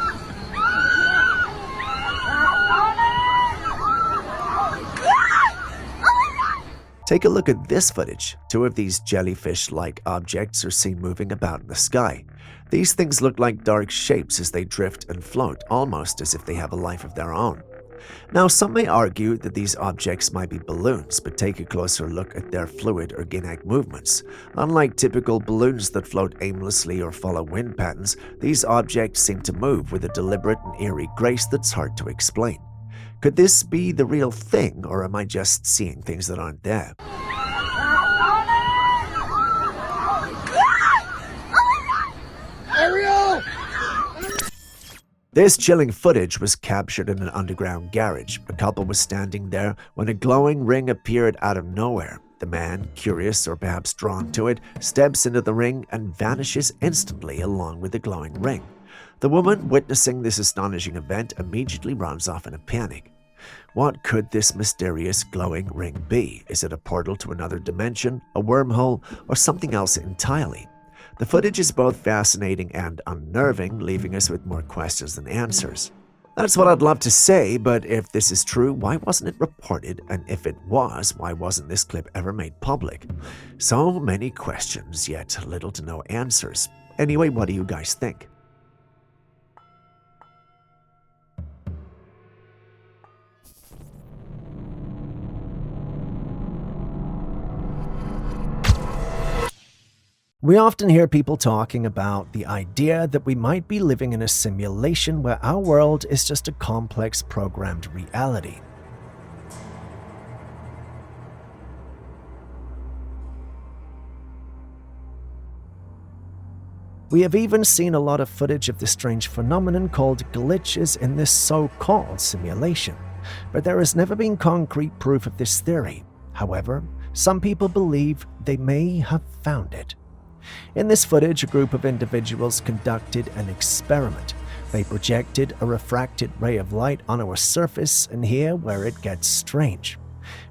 Take a look at this footage. Two of these jellyfish-like objects are seen moving about in the sky. These things look like dark shapes as they drift and float, almost as if they have a life of their own. Now, some may argue that these objects might be balloons, but take a closer look at their fluid organic movements. Unlike typical balloons that float aimlessly or follow wind patterns, these objects seem to move with a deliberate and eerie grace that's hard to explain. Could this be the real thing, or am I just seeing things that aren't there? This chilling footage was captured in an underground garage. A couple was standing there when a glowing ring appeared out of nowhere. The man, curious or perhaps drawn to it, steps into the ring and vanishes instantly along with the glowing ring. The woman, witnessing this astonishing event, immediately runs off in a panic. What could this mysterious glowing ring be? Is it a portal to another dimension, a wormhole, or something else entirely? The footage is both fascinating and unnerving, leaving us with more questions than answers. That's what I'd love to say, but if this is true, why wasn't it reported? And if it was, why wasn't this clip ever made public? So many questions, yet little to no answers. Anyway, what do you guys think? We often hear people talking about the idea that we might be living in a simulation where our world is just a complex programmed reality. We have even seen a lot of footage of this strange phenomenon called glitches in this so-called simulation, but there has never been concrete proof of this theory. However, some people believe they may have found it. In this footage, a group of individuals conducted an experiment. They projected a refracted ray of light onto a surface, and here where it gets strange.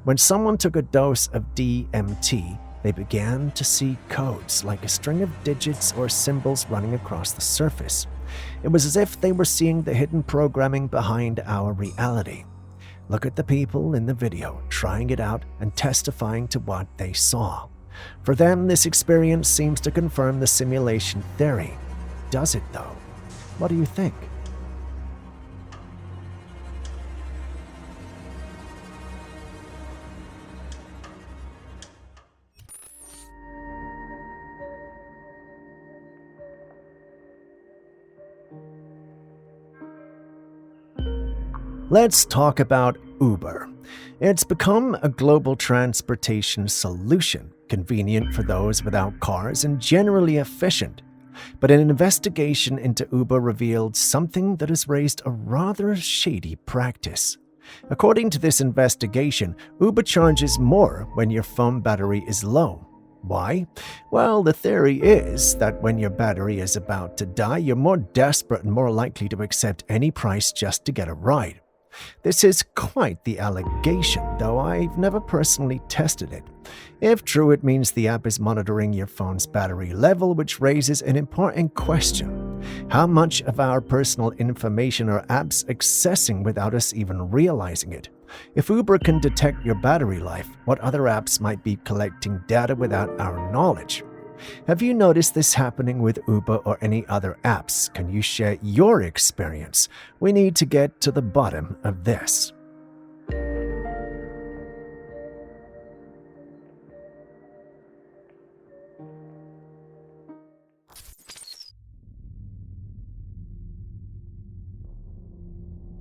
When someone took a dose of DMT, they began to see codes like a string of digits or symbols running across the surface. It was as if they were seeing the hidden programming behind our reality. Look at the people in the video trying it out and testifying to what they saw. For them, this experience seems to confirm the simulation theory. Does it, though? What do you think? Let's talk about Uber. It's become a global transportation solution, convenient for those without cars and generally efficient. But an investigation into Uber revealed something that has raised a rather shady practice. According to this investigation, Uber charges more when your phone battery is low. Why? Well, the theory is that when your battery is about to die, you're more desperate and more likely to accept any price just to get a ride. This is quite the allegation, though I've never personally tested it. If true, it means the app is monitoring your phone's battery level, which raises an important question. How much of our personal information are apps accessing without us even realizing it? If Uber can detect your battery life, what other apps might be collecting data without our knowledge? Have you noticed this happening with Uber or any other apps? Can you share your experience? We need to get to the bottom of this.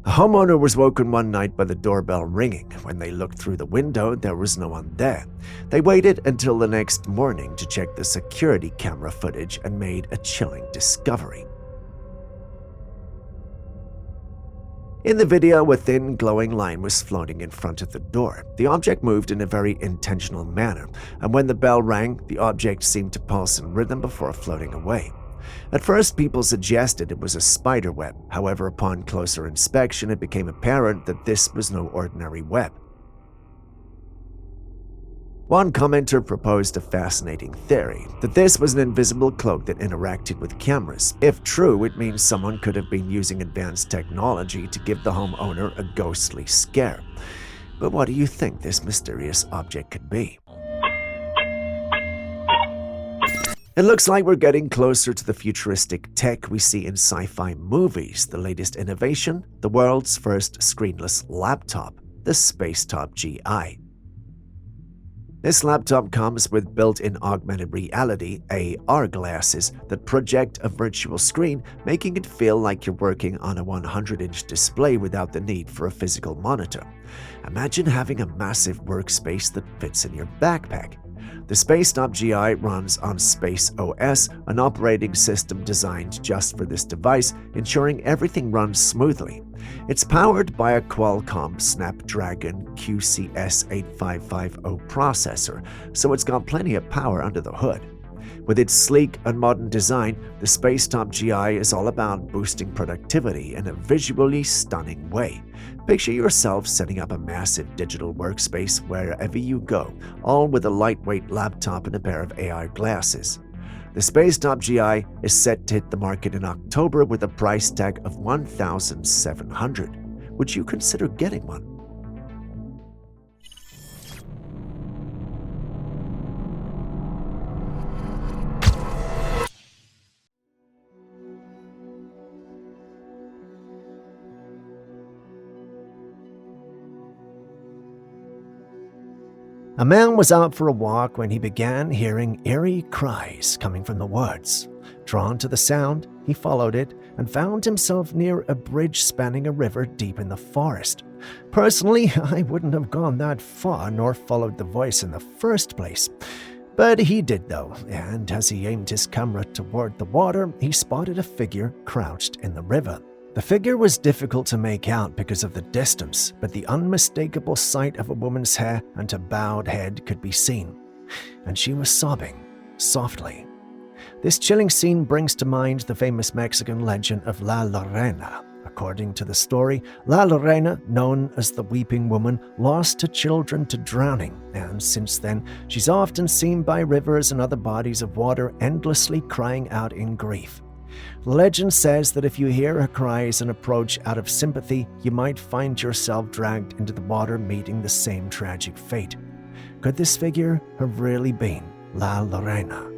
A homeowner was woken one night by the doorbell ringing. When they looked through the window, there was no one there. They waited until the next morning to check the security camera footage and made a chilling discovery. In the video, a thin, glowing line was floating in front of the door. The object moved in a very intentional manner, and when the bell rang, the object seemed to pulse in rhythm before floating away. At first, people suggested it was a spider web. However, upon closer inspection, it became apparent that this was no ordinary web. One commenter proposed a fascinating theory, that this was an invisible cloak that interacted with cameras. If true, it means someone could have been using advanced technology to give the homeowner a ghostly scare. But what do you think this mysterious object could be? It looks like we're getting closer to the futuristic tech we see in sci-fi movies. The latest innovation, the world's first screenless laptop, the Spacetop GI. This laptop comes with built-in augmented reality AR glasses that project a virtual screen, making it feel like you're working on a 100-inch display without the need for a physical monitor. Imagine having a massive workspace that fits in your backpack. The Spacetop GI runs on Space OS, an operating system designed just for this device, ensuring everything runs smoothly. It's powered by a Qualcomm Snapdragon QCS8550 processor, so it's got plenty of power under the hood. With its sleek and modern design, the Spacetop GI is all about boosting productivity in a visually stunning way. Picture yourself setting up a massive digital workspace wherever you go, all with a lightweight laptop and a pair of AR glasses. The Spacetop GI is set to hit the market in October with a price tag of $1,700. Would you consider getting one? A man was out for a walk when he began hearing eerie cries coming from the woods. Drawn to the sound, he followed it and found himself near a bridge spanning a river deep in the forest. Personally, I wouldn't have gone that far nor followed the voice in the first place. But he did though, and as he aimed his camera toward the water, he spotted a figure crouched in the river. The figure was difficult to make out because of the distance, but the unmistakable sight of a woman's hair and her bowed head could be seen. And she was sobbing, softly. This chilling scene brings to mind the famous Mexican legend of La Llorona. According to the story, La Llorona, known as the Weeping Woman, lost her children to drowning, and since then, she's often seen by rivers and other bodies of water endlessly crying out in grief. The legend says that if you hear her cries and approach out of sympathy, you might find yourself dragged into the water meeting the same tragic fate. Could this figure have really been La Llorona?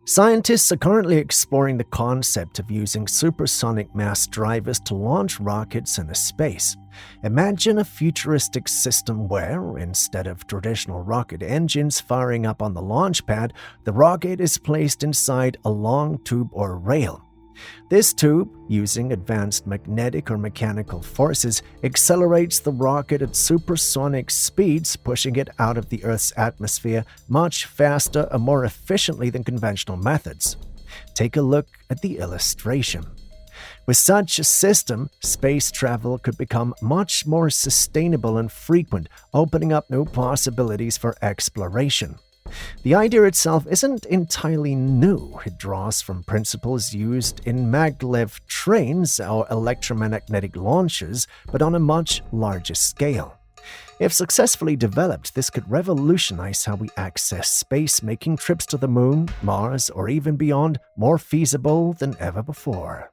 Scientists are currently exploring the concept of using supersonic mass drivers to launch rockets into space. Imagine a futuristic system where, instead of traditional rocket engines firing up on the launch pad, the rocket is placed inside a long tube or rail. This tube, using advanced magnetic or mechanical forces, accelerates the rocket at supersonic speeds, pushing it out of the Earth's atmosphere much faster and more efficiently than conventional methods. Take a look at the illustration. With such a system, space travel could become much more sustainable and frequent, opening up new possibilities for exploration. The idea itself isn't entirely new. It draws from principles used in maglev trains or electromagnetic launchers, but on a much larger scale. If successfully developed, this could revolutionize how we access space, making trips to the moon, Mars, or even beyond more feasible than ever before.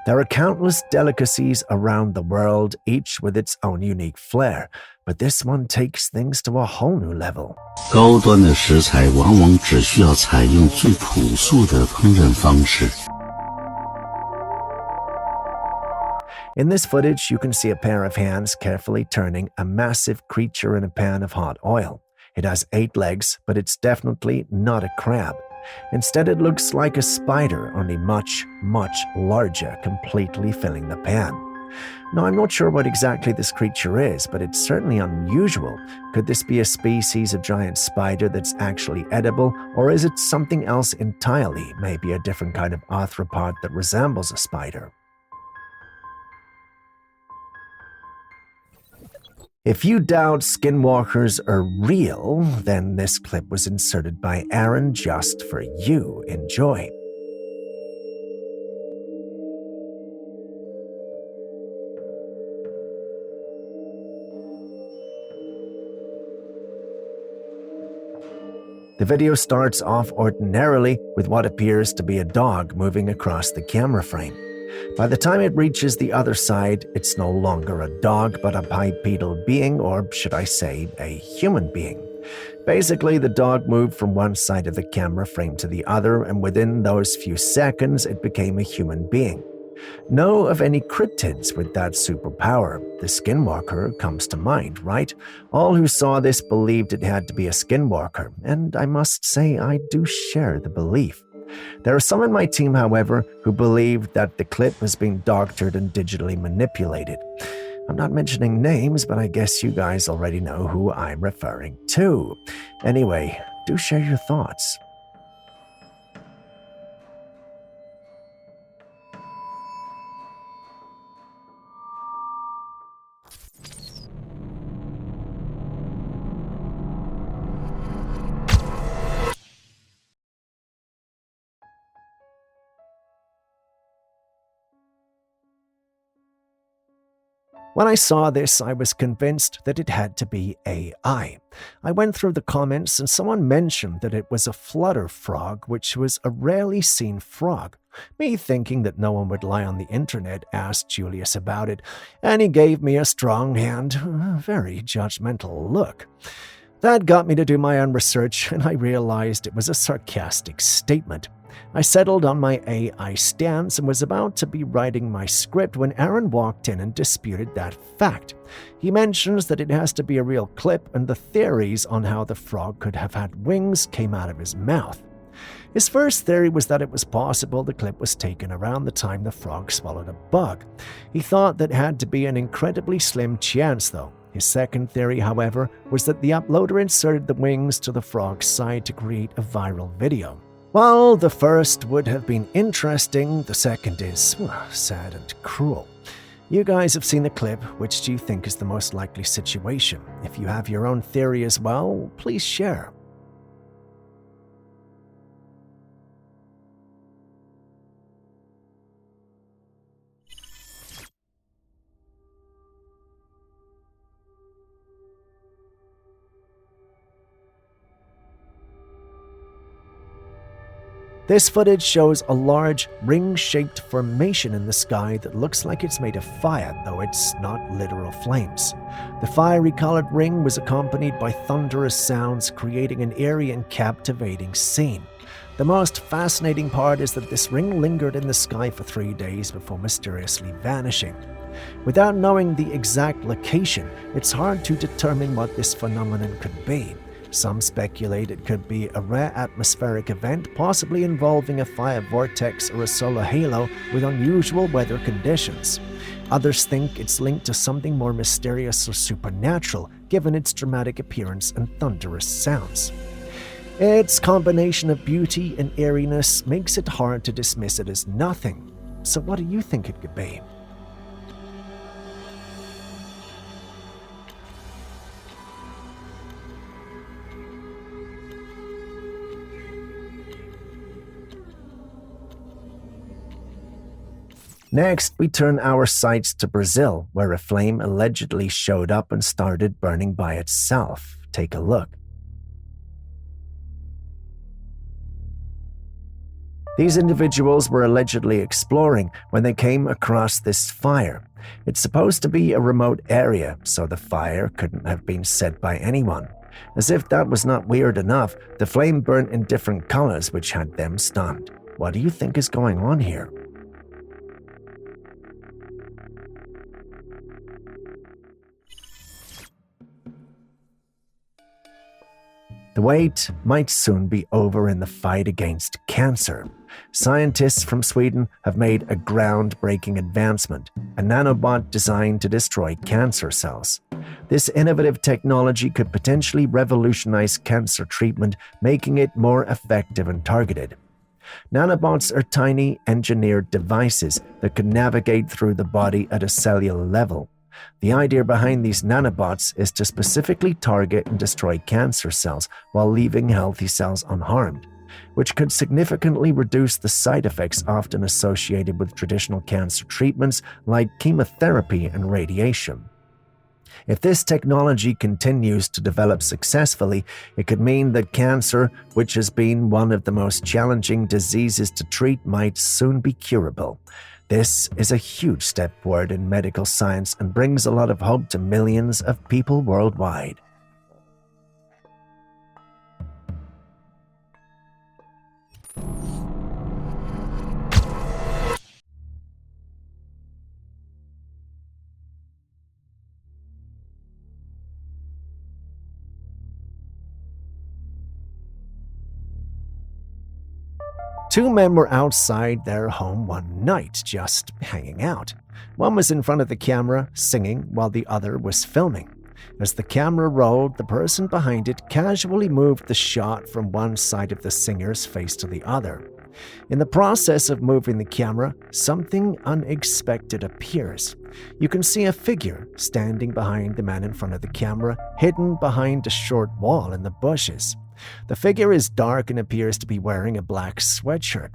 There are countless delicacies around the world, each with its own unique flair, but this one takes things to a whole new level. 高端的食材往往只需要采用最朴素的烹饪方式。 In this footage, you can see a pair of hands carefully turning a massive creature in a pan of hot oil. It has 8 legs, but it's definitely not a crab. Instead, it looks like a spider, only much, much larger, completely filling the pan. Now, I'm not sure what exactly this creature is, but it's certainly unusual. Could this be a species of giant spider that's actually edible, or is it something else entirely, maybe a different kind of arthropod that resembles a spider? If you doubt skinwalkers are real, then this clip was inserted by Aaron just for you. Enjoy. The video starts off ordinarily with what appears to be a dog moving across the camera frame. By the time it reaches the other side, it's no longer a dog, but a bipedal being, or should I say, a human being. Basically, the dog moved from one side of the camera frame to the other, and within those few seconds, it became a human being. Know of any cryptids with that superpower? The skinwalker comes to mind, right? All who saw this believed it had to be a skinwalker, and I must say I do share the belief. There are some in my team, however, who believe that the clip was being doctored and digitally manipulated. I'm not mentioning names, but I guess you guys already know who I'm referring to. Anyway, do share your thoughts. When I saw this, I was convinced that it had to be AI. I went through the comments and someone mentioned that it was a flutter frog, which was a rarely seen frog. Me, thinking that no one would lie on the internet, asked Julius about it, and he gave me a strong and very judgmental look. That got me to do my own research, and I realized it was a sarcastic statement. I settled on my AI stance and was about to be writing my script when Aaron walked in and disputed that fact. He mentions that it has to be a real clip, and the theories on how the frog could have had wings came out of his mouth. His first theory was that it was possible the clip was taken around the time the frog swallowed a bug. He thought that had to be an incredibly slim chance, though. His second theory, however, was that the uploader inserted the wings to the frog's side to create a viral video. While the first would have been interesting, the second is, sad and cruel. You guys have seen the clip. Which do you think is the most likely situation? If you have your own theory as well, please share. This footage shows a large, ring-shaped formation in the sky that looks like it's made of fire, though it's not literal flames. The fiery colored ring was accompanied by thunderous sounds, creating an eerie and captivating scene. The most fascinating part is that this ring lingered in the sky for 3 days before mysteriously vanishing. Without knowing the exact location, it's hard to determine what this phenomenon could be. Some speculate it could be a rare atmospheric event, possibly involving a fire vortex or a solar halo with unusual weather conditions. Others think it's linked to something more mysterious or supernatural, given its dramatic appearance and thunderous sounds. Its combination of beauty and eeriness makes it hard to dismiss it as nothing. So what do you think it could be? Next, we turn our sights to Brazil, where a flame allegedly showed up and started burning by itself. Take a look. These individuals were allegedly exploring when they came across this fire. It's supposed to be a remote area, so the fire couldn't have been set by anyone. As if that was not weird enough, the flame burnt in different colors, which had them stunned. What do you think is going on here? The wait might soon be over in the fight against cancer. Scientists from Sweden have made a groundbreaking advancement, a nanobot designed to destroy cancer cells. This innovative technology could potentially revolutionize cancer treatment, making it more effective and targeted. Nanobots are tiny, engineered devices that can navigate through the body at a cellular level. The idea behind these nanobots is to specifically target and destroy cancer cells while leaving healthy cells unharmed, which could significantly reduce the side effects often associated with traditional cancer treatments like chemotherapy and radiation. If this technology continues to develop successfully, it could mean that cancer, which has been one of the most challenging diseases to treat, might soon be curable. This is a huge step forward in medical science and brings a lot of hope to millions of people worldwide. Two men were outside their home one night, just hanging out. One was in front of the camera, singing, while the other was filming. As the camera rolled, the person behind it casually moved the shot from one side of the singer's face to the other. In the process of moving the camera, something unexpected appears. You can see a figure standing behind the man in front of the camera, hidden behind a short wall in the bushes. The figure is dark and appears to be wearing a black sweatshirt.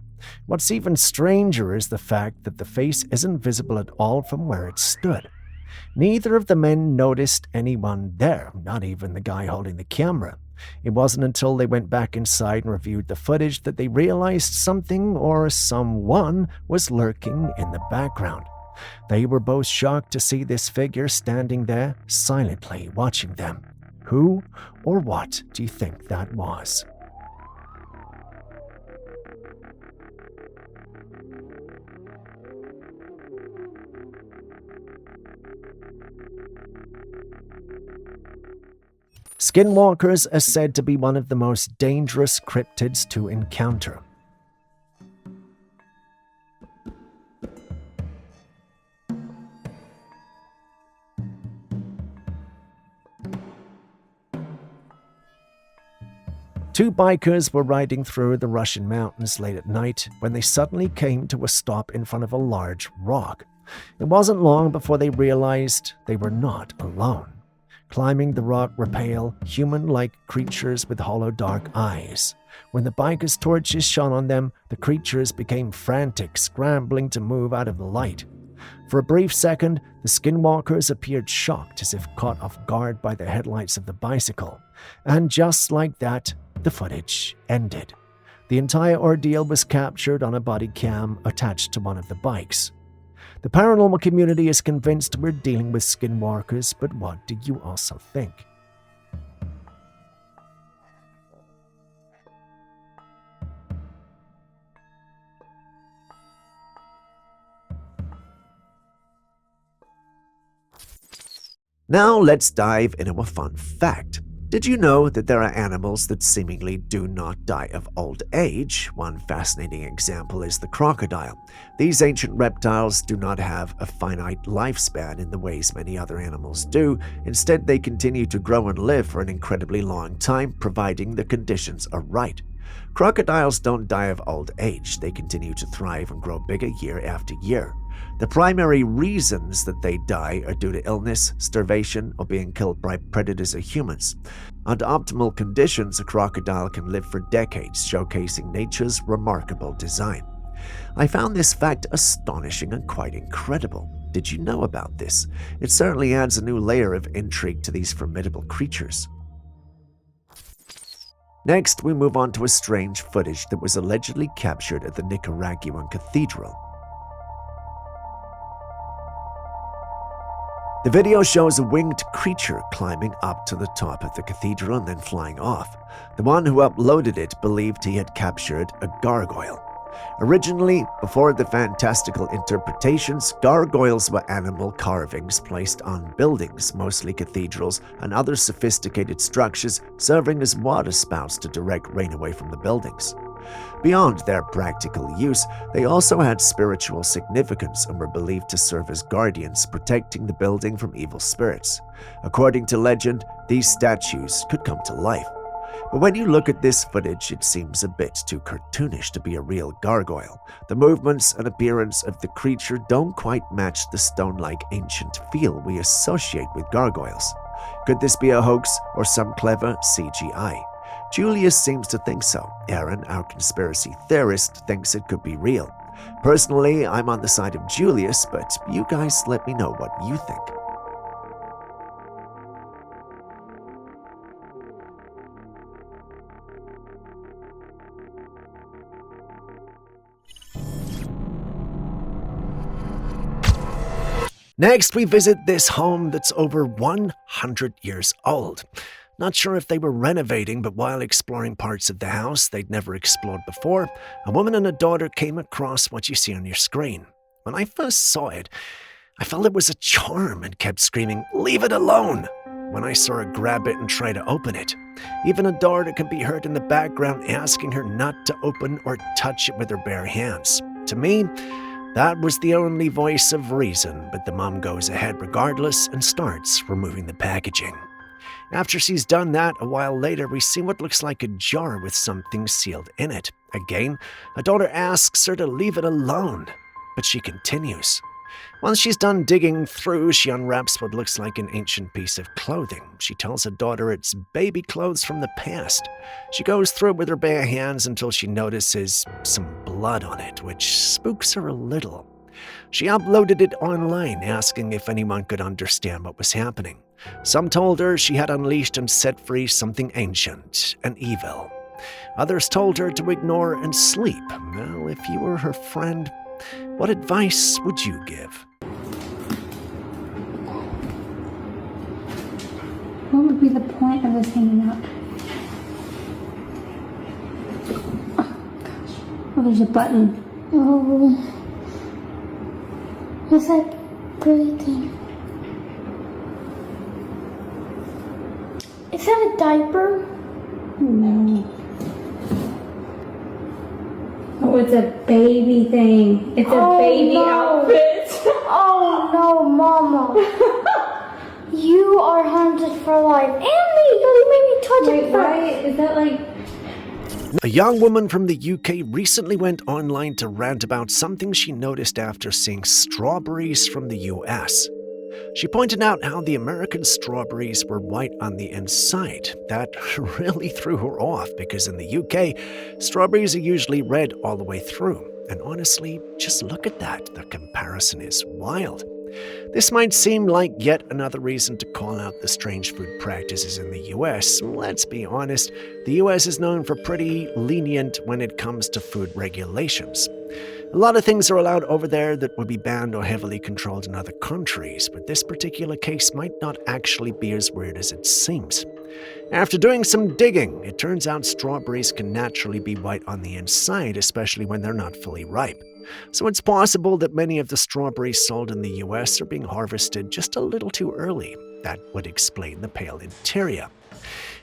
What's even stranger is the fact that the face isn't visible at all from where it stood. Neither of the men noticed anyone there, not even the guy holding the camera. It wasn't until they went back inside and reviewed the footage that they realized something or someone was lurking in the background. They were both shocked to see this figure standing there, silently watching them. Who or what do you think that was? Skinwalkers are said to be one of the most dangerous cryptids to encounter. Two bikers were riding through the Russian mountains late at night when they suddenly came to a stop in front of a large rock. It wasn't long before they realized they were not alone. Climbing the rock were pale, human-like creatures with hollow dark eyes. When the bikers' torches shone on them, the creatures became frantic, scrambling to move out of the light. For a brief second, the skinwalkers appeared shocked, as if caught off guard by the headlights of the bicycle. And just like that, the footage ended. The entire ordeal was captured on a body cam attached to one of the bikes. The paranormal community is convinced we're dealing with skinwalkers, but what do you also think? Now let's dive into a fun fact. Did you know that there are animals that seemingly do not die of old age? One fascinating example is the crocodile. These ancient reptiles do not have a finite lifespan in the ways many other animals do. Instead, they continue to grow and live for an incredibly long time, providing the conditions are right. Crocodiles don't die of old age. They continue to thrive and grow bigger year after year. The primary reasons that they die are due to illness, starvation, or being killed by predators or humans. Under optimal conditions, a crocodile can live for decades, showcasing nature's remarkable design. I found this fact astonishing and quite incredible. Did you know about this? It certainly adds a new layer of intrigue to these formidable creatures. Next, we move on to a strange footage that was allegedly captured at the Nicaraguan cathedral. The video shows a winged creature climbing up to the top of the cathedral and then flying off. The one who uploaded it believed he had captured a gargoyle. Originally, before the fantastical interpretations, gargoyles were animal carvings placed on buildings, mostly cathedrals and other sophisticated structures, serving as water spouts to direct rain away from the buildings. Beyond their practical use, they also had spiritual significance and were believed to serve as guardians, protecting the building from evil spirits. According to legend, these statues could come to life. But when you look at this footage, it seems a bit too cartoonish to be a real gargoyle. The movements and appearance of the creature don't quite match the stone-like ancient feel we associate with gargoyles. Could this be a hoax or some clever CGI? Julius seems to think so. Aaron, our conspiracy theorist, thinks it could be real. Personally, I'm on the side of Julius, but you guys let me know what you think. Next, we visit this home that's over 100 years old. Not sure if they were renovating, but while exploring parts of the house they'd never explored before, a woman and a daughter came across what you see on your screen. When I first saw it, I felt it was a charm and kept screaming, "Leave it alone!" when I saw her grab it and try to open it. Even a daughter could be heard in the background asking her not to open or touch it with her bare hands. To me, that was the only voice of reason, but the mom goes ahead regardless and starts removing the packaging. After she's done that, a while later, we see what looks like a jar with something sealed in it. Again, a daughter asks her to leave it alone, but she continues. Once she's done digging through, she unwraps what looks like an ancient piece of clothing. She tells her daughter it's baby clothes from the past. She goes through it with her bare hands until she notices some blood on it, which spooks her a little. She uploaded it online, asking if anyone could understand what was happening. Some told her she had unleashed and set free something ancient and evil. Others told her to ignore and sleep. Well, if you were her friend, what advice would you give? What would be the point of this hanging up? Oh, gosh. Oh, there's a button. Oh. It's like breathing. Is that a diaper? No. Oh, it's a baby thing. It's a baby outfit. Oh no, Mama. You are haunted for life. And me, because you made me touch it first. Wait, is that like... A young woman from the UK recently went online to rant about something she noticed after seeing strawberries from the US. She pointed out how the American strawberries were white on the inside. That really threw her off because in the UK, strawberries are usually red all the way through. And honestly, just look at that. The comparison is wild. This might seem like yet another reason to call out the strange food practices in the US. Let's be honest, the US is known for pretty lenient when it comes to food regulations. A lot of things are allowed over there that would be banned or heavily controlled in other countries, but this particular case might not actually be as weird as it seems. After doing some digging, it turns out strawberries can naturally be white on the inside, especially when they're not fully ripe. So it's possible that many of the strawberries sold in the US are being harvested just a little too early. That would explain the pale interior.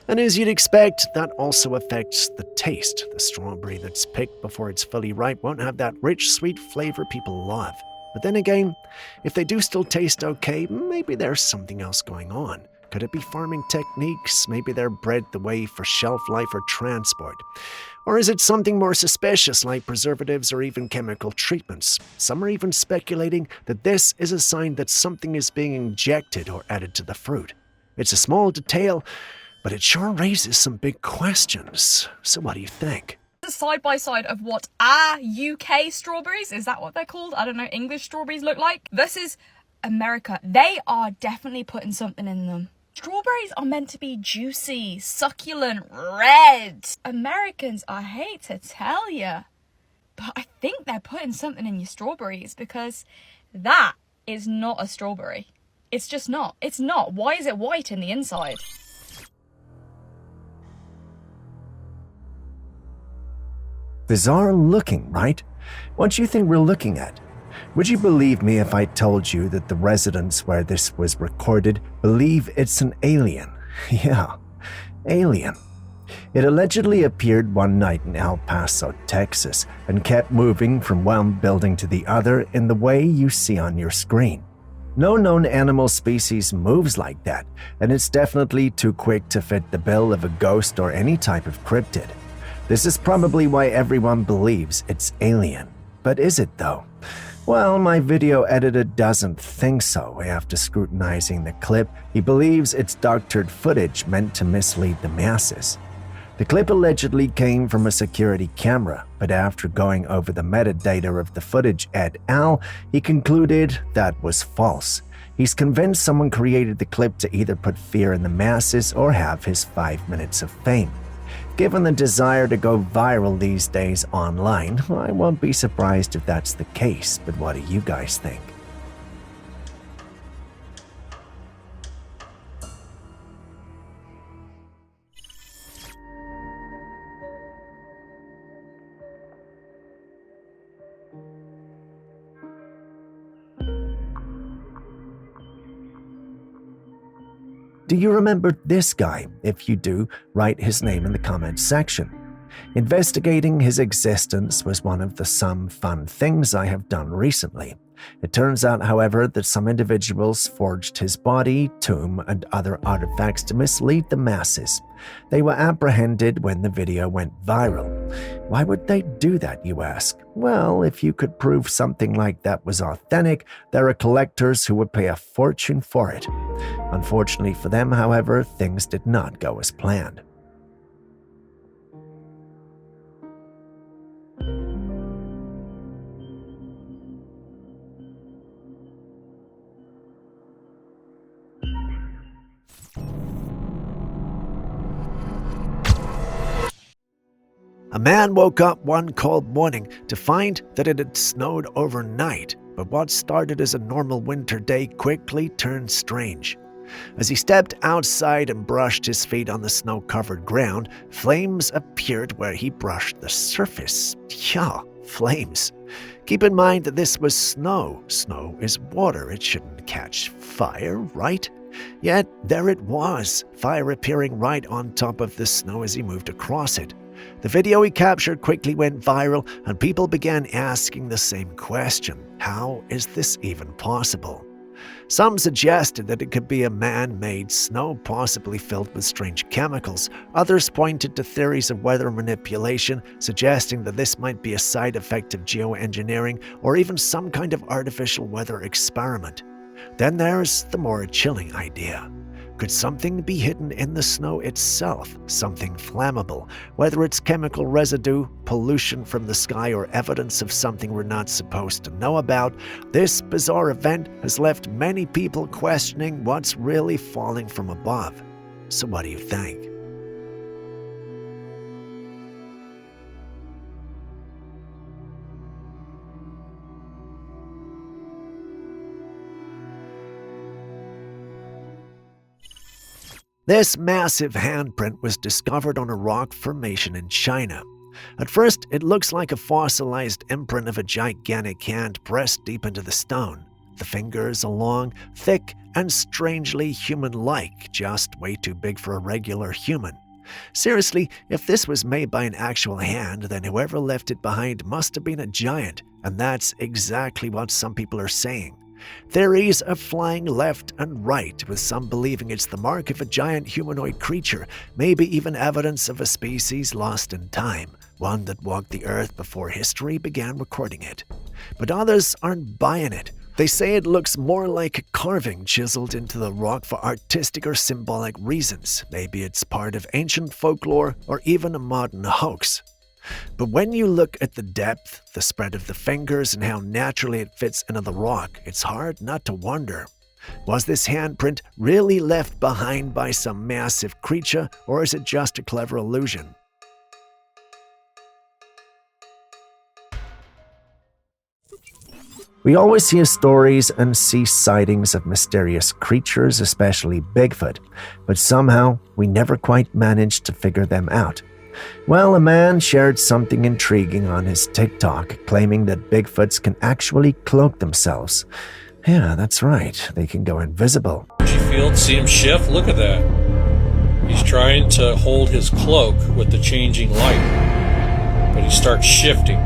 And as you'd expect, that also affects the taste. The strawberry that's picked before it's fully ripe won't have that rich, sweet flavor people love. But then again, if they do still taste okay, maybe there's something else going on. Could it be farming techniques? Maybe they're bred the way for shelf life or transport. Or is it something more suspicious like preservatives or even chemical treatments? Some are even speculating that this is a sign that something is being injected or added to the fruit. It's a small detail, but it sure raises some big questions. So what do you think? Side by side of what our UK strawberries, is that what they're called? I don't know, English strawberries look like. This is America. They are definitely putting something in them. Strawberries are meant to be juicy, succulent, red. Americans, I hate to tell you, but I think they're putting something in your strawberries because that is not a strawberry. It's just not. It's not. Why is it white in the inside? Bizarre looking, right? What do you think we're looking at? Would you believe me if I told you that the residents where this was recorded believe it's an alien? Yeah, alien. It allegedly appeared one night in El Paso, Texas, and kept moving from one building to the other in the way you see on your screen. No known animal species moves like that, and it's definitely too quick to fit the bill of a ghost or any type of cryptid. This is probably why everyone believes it's alien. But is it though? Well, my video editor doesn't think so. After scrutinizing the clip, he believes it's doctored footage meant to mislead the masses. The clip allegedly came from a security camera, but after going over the metadata of the footage et al., he concluded that was false. He's convinced someone created the clip to either put fear in the masses or have his 5 minutes of fame. Given the desire to go viral these days online, I won't be surprised if that's the case, but what do you guys think? Do you remember this guy? If you do, write his name in the comments section. Investigating his existence was one of the some fun things I have done recently. It turns out, however, that some individuals forged his body, tomb, and other artifacts to mislead the masses. They were apprehended when the video went viral. Why would they do that, you ask? Well, if you could prove something like that was authentic, there are collectors who would pay a fortune for it. Unfortunately for them, however, things did not go as planned. A man woke up one cold morning to find that it had snowed overnight, but what started as a normal winter day quickly turned strange. As he stepped outside and brushed his feet on the snow-covered ground, flames appeared where he brushed the surface. Yeah, flames. Keep in mind that this was snow. Snow is water. It shouldn't catch fire, right? Yet there it was, fire appearing right on top of the snow as he moved across it. The video he captured quickly went viral, and people began asking the same question: how is this even possible? Some suggested that it could be a man-made snow, possibly filled with strange chemicals. Others pointed to theories of weather manipulation, suggesting that this might be a side effect of geoengineering or even some kind of artificial weather experiment. Then there's the more chilling idea. Could something be hidden in the snow itself, something flammable, whether it's chemical residue, pollution from the sky, or evidence of something we're not supposed to know about? This bizarre event has left many people questioning what's really falling from above. So what do you think? This massive handprint was discovered on a rock formation in China. At first, it looks like a fossilized imprint of a gigantic hand pressed deep into the stone. The fingers are long, thick, and strangely human-like, just way too big for a regular human. Seriously, if this was made by an actual hand, then whoever left it behind must have been a giant, and that's exactly what some people are saying. Theories are flying left and right, with some believing it's the mark of a giant humanoid creature, maybe even evidence of a species lost in time, one that walked the earth before history began recording it. But others aren't buying it. They say it looks more like a carving chiseled into the rock for artistic or symbolic reasons. Maybe it's part of ancient folklore or even a modern hoax. But when you look at the depth, the spread of the fingers, and how naturally it fits into the rock, it's hard not to wonder. Was this handprint really left behind by some massive creature, or is it just a clever illusion? We always hear stories and see sightings of mysterious creatures, especially Bigfoot, but somehow we never quite managed to figure them out. Well, a man shared something intriguing on his TikTok, claiming that Bigfoots can actually cloak themselves. Yeah, that's right, they can go invisible. Field, see him shift? Look at that. He's trying to hold his cloak with the changing light, but he starts shifting.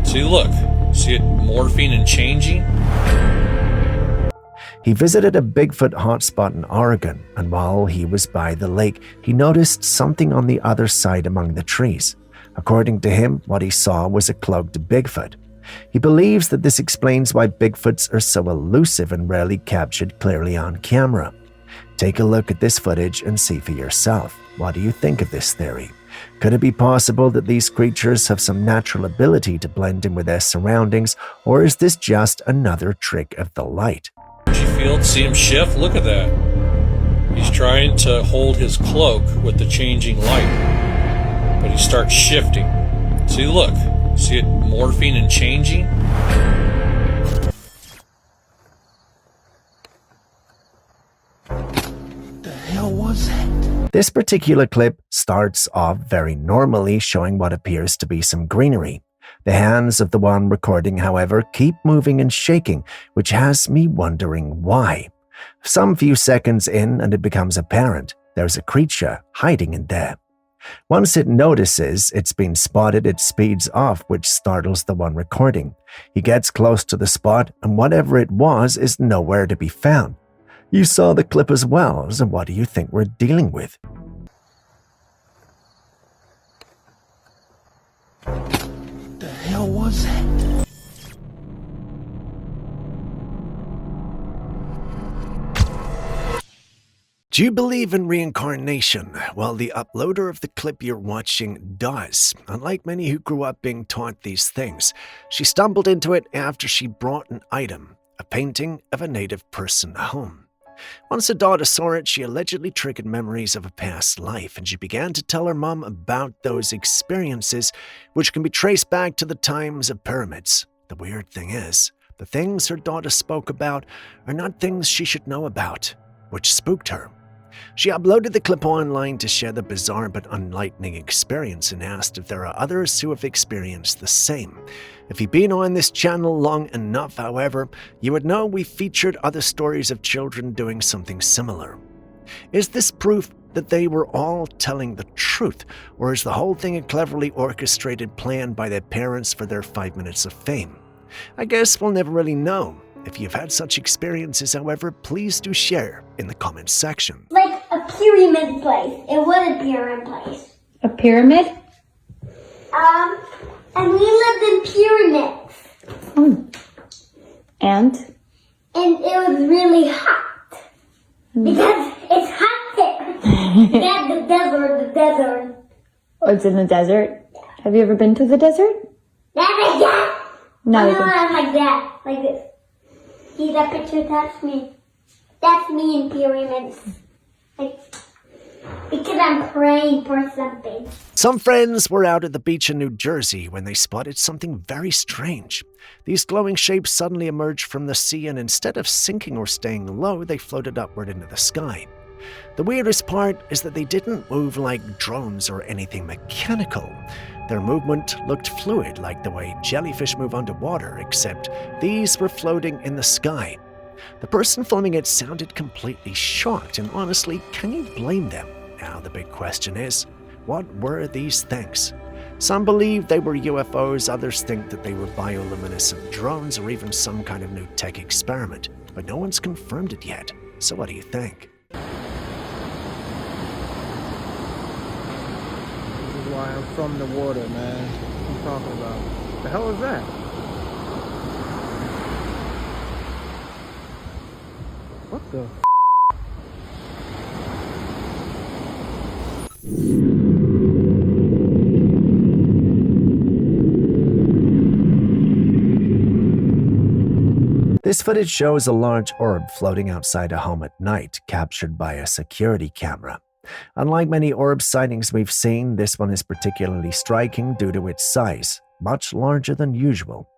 See, look. See it morphing and changing? He visited a Bigfoot hotspot in Oregon, and while he was by the lake, he noticed something on the other side among the trees. According to him, what he saw was a cloaked Bigfoot. He believes that this explains why Bigfoots are so elusive and rarely captured clearly on camera. Take a look at this footage and see for yourself. What do you think of this theory? Could it be possible that these creatures have some natural ability to blend in with their surroundings, or is this just another trick of the light? Field, see him shift? Look at that. He's trying to hold his cloak with the changing light, but he starts shifting. See, look. See it morphing and changing? The hell was that? This particular clip starts off very normally, showing what appears to be some greenery. The hands of the one recording, however, keep moving and shaking, which has me wondering why. Some few seconds in, and it becomes apparent there's a creature hiding in there. Once it notices it's been spotted, it speeds off, which startles the one recording. He gets close to the spot, and whatever it was is nowhere to be found. You saw the clip as well, so what do you think we're dealing with? The hell was that? Do you believe in reincarnation? Well, the uploader of the clip you're watching does. Unlike many who grew up being taught these things, she stumbled into it after she brought an item, a painting of a native person home. Once her daughter saw it, she allegedly triggered memories of a past life, and she began to tell her mom about those experiences, which can be traced back to the times of pyramids. The weird thing is, the things her daughter spoke about are not things she should know about, which spooked her. She uploaded the clip online to share the bizarre but enlightening experience and asked if there are others who have experienced the same. If you've been on this channel long enough, however, you would know we featured other stories of children doing something similar. Is this proof that they were all telling the truth, or is the whole thing a cleverly orchestrated plan by their parents for their 5 minutes of fame? I guess we'll never really know. If you've had such experiences, however, please do share in the comments section. Like a pyramid place. It was a pyramid place. A pyramid? And we lived in pyramids. And? And it was really hot. Because it's hot there. Yeah, the desert. Oh, it's in the desert? Have you ever been to the desert? That's like that. No. No, I'm like that. Like this. See that picture? That's me. That's me in pyramids. Like, because I'm praying for something. Some friends were out at the beach in New Jersey when they spotted something very strange. These glowing shapes suddenly emerged from the sea, and instead of sinking or staying low, they floated upward into the sky. The weirdest part is that they didn't move like drones or anything mechanical. Their movement looked fluid, like the way jellyfish move underwater, except these were floating in the sky. The person filming it sounded completely shocked, and honestly, can you blame them? Now the big question is, what were these things? Some believe they were UFOs, others think that they were bioluminescent drones or even some kind of new tech experiment, but no one's confirmed it yet. So what do you think? Why I'm from the water, man. What are you talking about? What the hell is that? What the This footage shows a large orb floating outside a home at night, captured by a security camera. Unlike many orb sightings we've seen, this one is particularly striking due to its size, much larger than usual.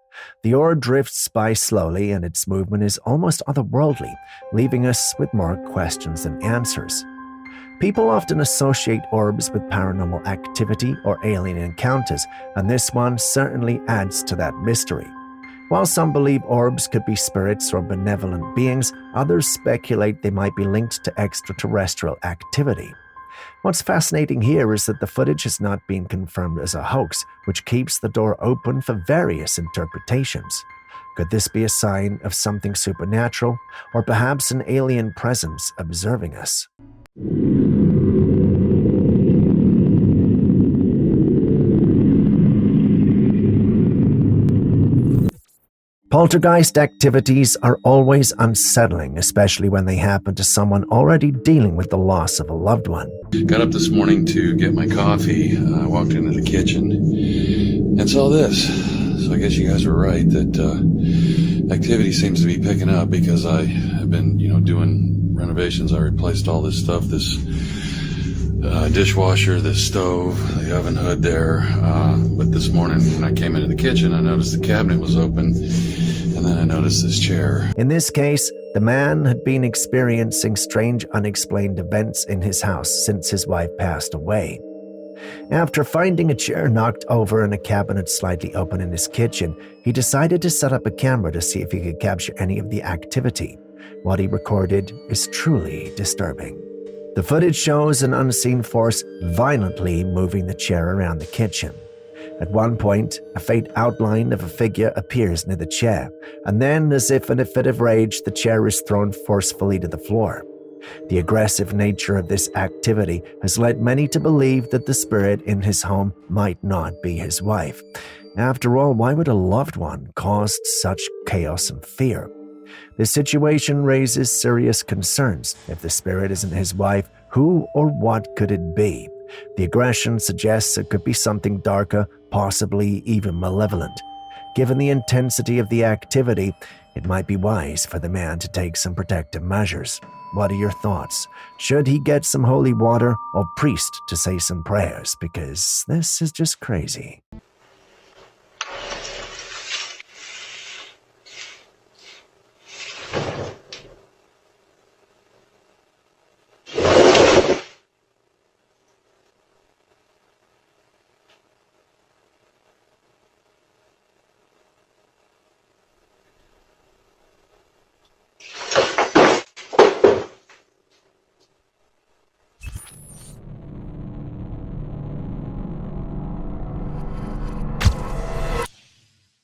The orb drifts by slowly, and its movement is almost otherworldly, leaving us with more questions than answers. People often associate orbs with paranormal activity or alien encounters, and this one certainly adds to that mystery. While some believe orbs could be spirits or benevolent beings, others speculate they might be linked to extraterrestrial activity. What's fascinating here is that the footage has not been confirmed as a hoax, which keeps the door open for various interpretations. Could this be a sign of something supernatural, or perhaps an alien presence observing us? Poltergeist activities are always unsettling, especially when they happen to someone already dealing with the loss of a loved one. Got up this morning to get my coffee. I walked into the kitchen and saw this. So I guess you guys were right that activity seems to be picking up because I have been, doing renovations. I replaced all this stuff, this dishwasher, this stove, the oven hood there. But this morning when I came into the kitchen, I noticed the cabinet was open. And then I noticed this chair. In this case, the man had been experiencing strange unexplained events in his house since his wife passed away. After finding a chair knocked over and a cabinet slightly open in his kitchen, he decided to set up a camera to see if he could capture any of the activity. What he recorded is truly disturbing. The footage shows an unseen force violently moving the chair around the kitchen. At one point, a faint outline of a figure appears near the chair, and then, as if in a fit of rage, the chair is thrown forcefully to the floor. The aggressive nature of this activity has led many to believe that the spirit in his home might not be his wife. After all, why would a loved one cause such chaos and fear? This situation raises serious concerns. If the spirit isn't his wife, who or what could it be? The aggression suggests it could be something darker, possibly even malevolent. Given the intensity of the activity, it might be wise for the man to take some protective measures. What are your thoughts? Should he get some holy water or priest to say some prayers? Because this is just crazy.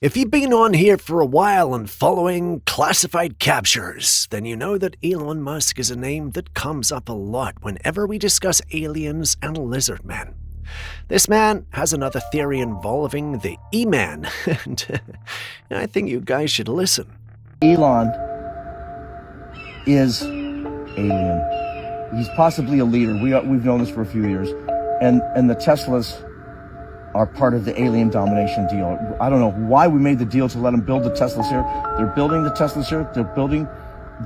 If you've been on here for a while and following classified captures, then you know that Elon Musk is a name that comes up a lot whenever we discuss aliens and lizard men. This man has another theory involving the E-Man, and I think you guys should listen. Elon is alien. He's possibly a leader. We've known this for a few years. And the Teslas are part of the alien domination deal. I don't know why we made the deal to let them build the Teslas here. They're building the Teslas here. They're building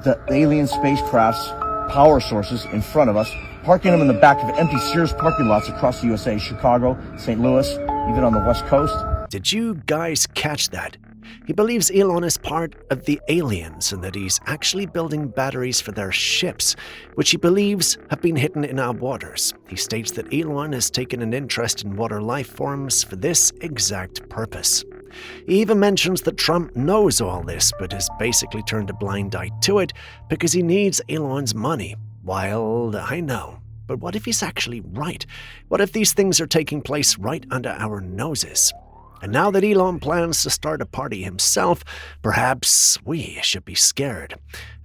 the alien spacecraft's power sources in front of us, parking them in the back of empty Sears parking lots across the USA, Chicago, St. Louis, even on the West Coast. Did you guys catch that? He believes Elon is part of the aliens and that he's actually building batteries for their ships, which he believes have been hidden in our waters. He states that Elon has taken an interest in water life forms for this exact purpose. He even mentions that Trump knows all this, but has basically turned a blind eye to it because he needs Elon's money. Well, I know. But what if he's actually right? What if these things are taking place right under our noses? And now that Elon plans to start a party himself, perhaps we should be scared.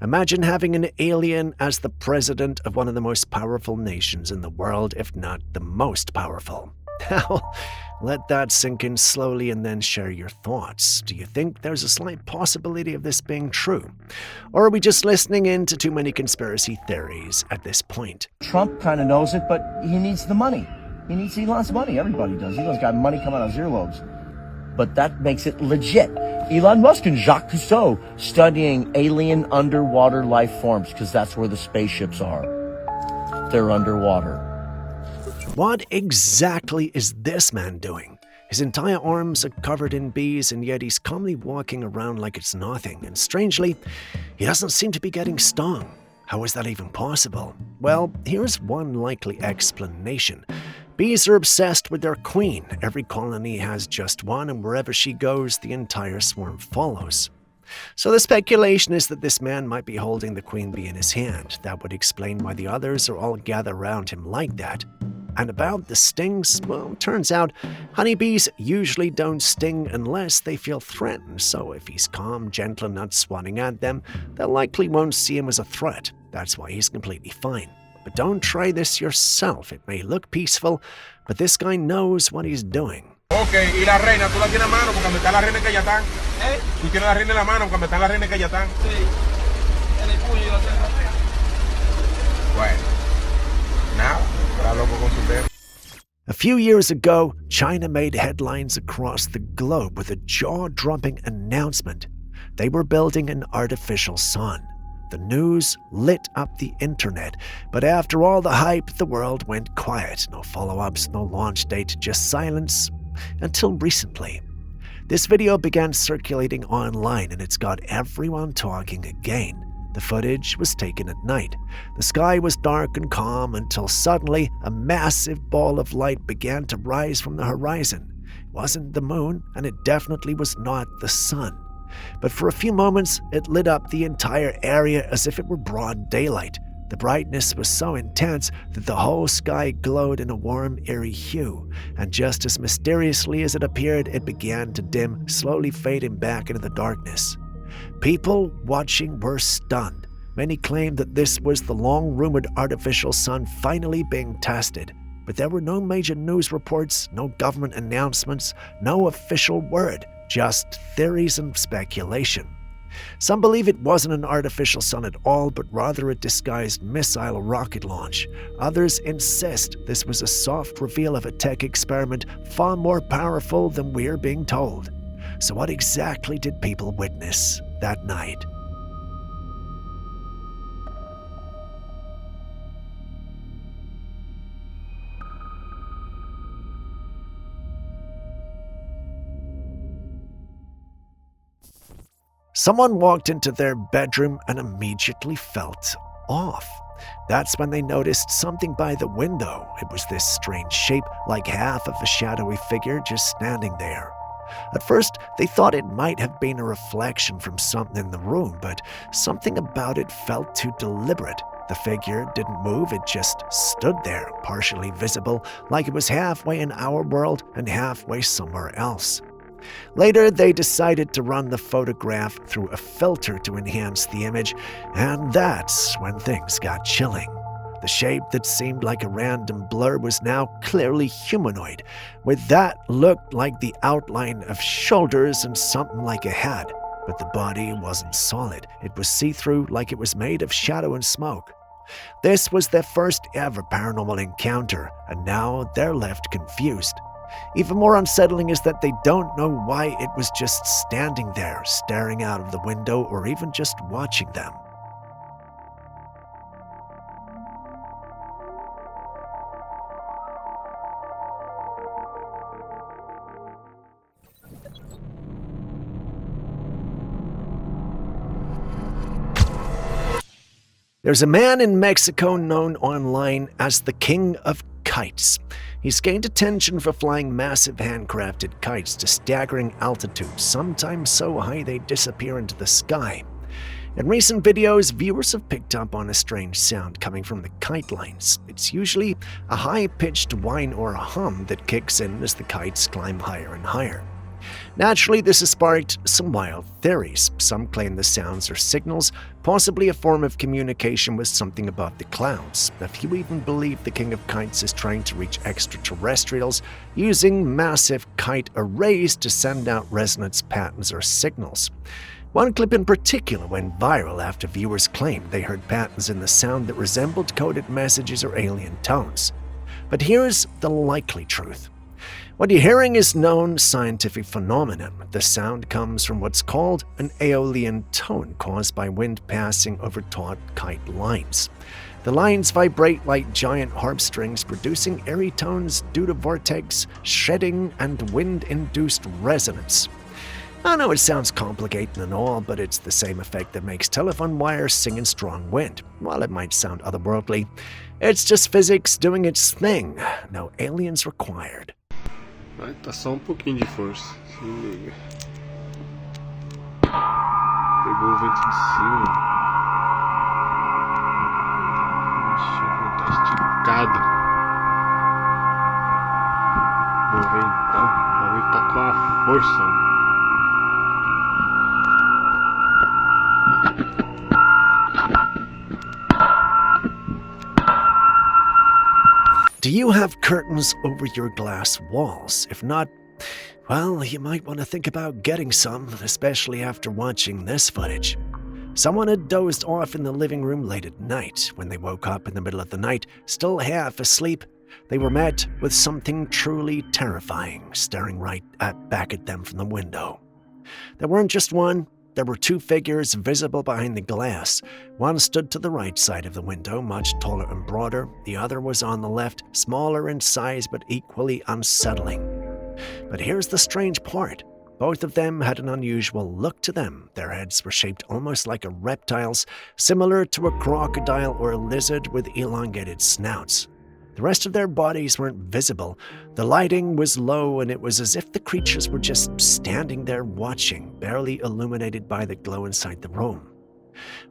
Imagine having an alien as the president of one of the most powerful nations in the world, if not the most powerful. Now, let that sink in slowly and then share your thoughts. Do you think there's a slight possibility of this being true? Or are we just listening in to too many conspiracy theories at this point? Trump kind of knows it, but he needs the money. He needs Elon's money. Everybody does. Elon's got money coming out of his earlobes. But that makes it legit. Elon Musk and Jacques Cousteau studying alien underwater life forms because that's where the spaceships are. They're underwater. What exactly is this man doing? His entire arms are covered in bees, and yet he's calmly walking around like it's nothing. And strangely, he doesn't seem to be getting stung. How is that even possible? Well, here's one likely explanation. Bees are obsessed with their queen. Every colony has just one, and wherever she goes, the entire swarm follows. So the speculation is that this man might be holding the queen bee in his hand. That would explain why the others are all gathered around him like that. And about the stings, well, turns out honeybees usually don't sting unless they feel threatened. So if he's calm, gentle, and not swatting at them, they likely won't see him as a threat. That's why he's completely fine. But don't try this yourself. It may look peaceful, but this guy knows what he's doing. Okay, y la reina, tú la tienes en mano porque me está la reina que ya están. Tú tienes la reina en la mano porque me están la reina que ya están. Sí. En el puño la tengo. Bueno. Now, para loco con su dedo. A few years ago, China made headlines across the globe with a jaw-dropping announcement. They were building an artificial sun. The news lit up the internet, but after all the hype, the world went quiet. No follow-ups, no launch date, just silence, until recently. This video began circulating online, and it's got everyone talking again. The footage was taken at night. The sky was dark and calm until suddenly a massive ball of light began to rise from the horizon. It wasn't the moon, and it definitely was not the sun. But for a few moments, it lit up the entire area as if it were broad daylight. The brightness was so intense that the whole sky glowed in a warm, eerie hue, and just as mysteriously as it appeared, it began to dim, slowly fading back into the darkness. People watching were stunned. Many claimed that this was the long-rumored artificial sun finally being tested. But there were no major news reports, no government announcements, no official word. Just theories and speculation. Some believe it wasn't an artificial sun at all, but rather a disguised missile rocket launch. Others insist this was a soft reveal of a tech experiment far more powerful than we're being told. So what exactly did people witness that night? Someone walked into their bedroom and immediately felt off. That's when they noticed something by the window. It was this strange shape, like half of a shadowy figure just standing there. At first, they thought it might have been a reflection from something in the room, but something about it felt too deliberate. The figure didn't move, it just stood there, partially visible, like it was halfway in our world and halfway somewhere else. Later, they decided to run the photograph through a filter to enhance the image, and that's when things got chilling. The shape that seemed like a random blur was now clearly humanoid, with that looked like the outline of shoulders and something like a head. But the body wasn't solid. It was see-through, like it was made of shadow and smoke. This was their first ever paranormal encounter, and now they're left confused. Even more unsettling is that they don't know why it was just standing there, staring out of the window, or even just watching them. There's a man in Mexico known online as the King of Kites. He's gained attention for flying massive handcrafted kites to staggering altitudes, sometimes so high they disappear into the sky. In recent videos, viewers have picked up on a strange sound coming from the kite lines. It's usually a high-pitched whine or a hum that kicks in as the kites climb higher and higher. Naturally, this has sparked some wild theories. Some claim the sounds are signals, possibly a form of communication with something above the clouds. A few even believe the King of Kites is trying to reach extraterrestrials using massive kite arrays to send out resonance patterns or signals. One clip in particular went viral after viewers claimed they heard patterns in the sound that resembled coded messages or alien tones. But here's the likely truth. What you're hearing is known scientific phenomenon. The sound comes from what's called an aeolian tone caused by wind passing over taut kite lines. The lines vibrate like giant harp strings, producing airy tones due to vortex, shedding, and wind-induced resonance. I know it sounds complicated and all, but it's the same effect that makes telephone wires sing in strong wind. While it might sound otherworldly, it's just physics doing its thing. No aliens required. Vai, tá só pouquinho de força. Se liga. Pegou o vento de cima. Ixi, tá esticado. O ventão. O bagulho tá com a força. Do you have curtains over your glass walls? If not, well, you might want to think about getting some, especially after watching this footage. Someone had dozed off in the living room late at night. When they woke up in the middle of the night, still half asleep, they were met with something truly terrifying staring back at them from the window. There weren't just one. There were two figures visible behind the glass. One stood to the right side of the window, much taller and broader. The other was on the left, smaller in size but equally unsettling. But here's the strange part. Both of them had an unusual look to them. Their heads were shaped almost like a reptile's, similar to a crocodile or a lizard with elongated snouts. The rest of their bodies weren't visible. The lighting was low, and it was as if the creatures were just standing there watching, barely illuminated by the glow inside the room.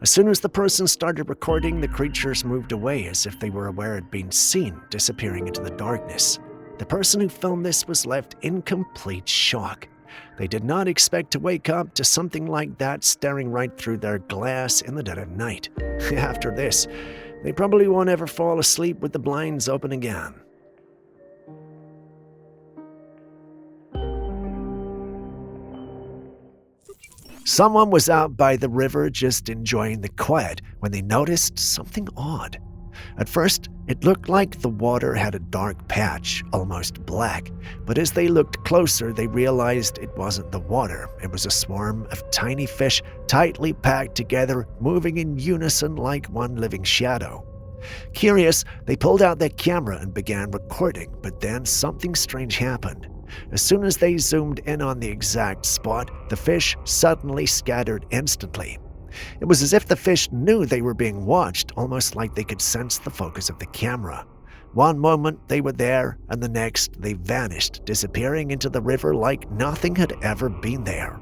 As soon as the person started recording, the creatures moved away as if they were aware it had been seen, disappearing into the darkness. The person who filmed this was left in complete shock. They did not expect to wake up to something like that staring right through their glass in the dead of night. After this, they probably won't ever fall asleep with the blinds open again. Someone was out by the river just enjoying the quiet when they noticed something odd. At first, it looked like the water had a dark patch, almost black, but as they looked closer, they realized it wasn't the water. It was a swarm of tiny fish tightly packed together, moving in unison like one living shadow. Curious, they pulled out their camera and began recording, but then something strange happened. As soon as they zoomed in on the exact spot, the fish suddenly scattered instantly. It was as if the fish knew they were being watched, almost like they could sense the focus of the camera. One moment they were there, and the next they vanished, disappearing into the river like nothing had ever been there.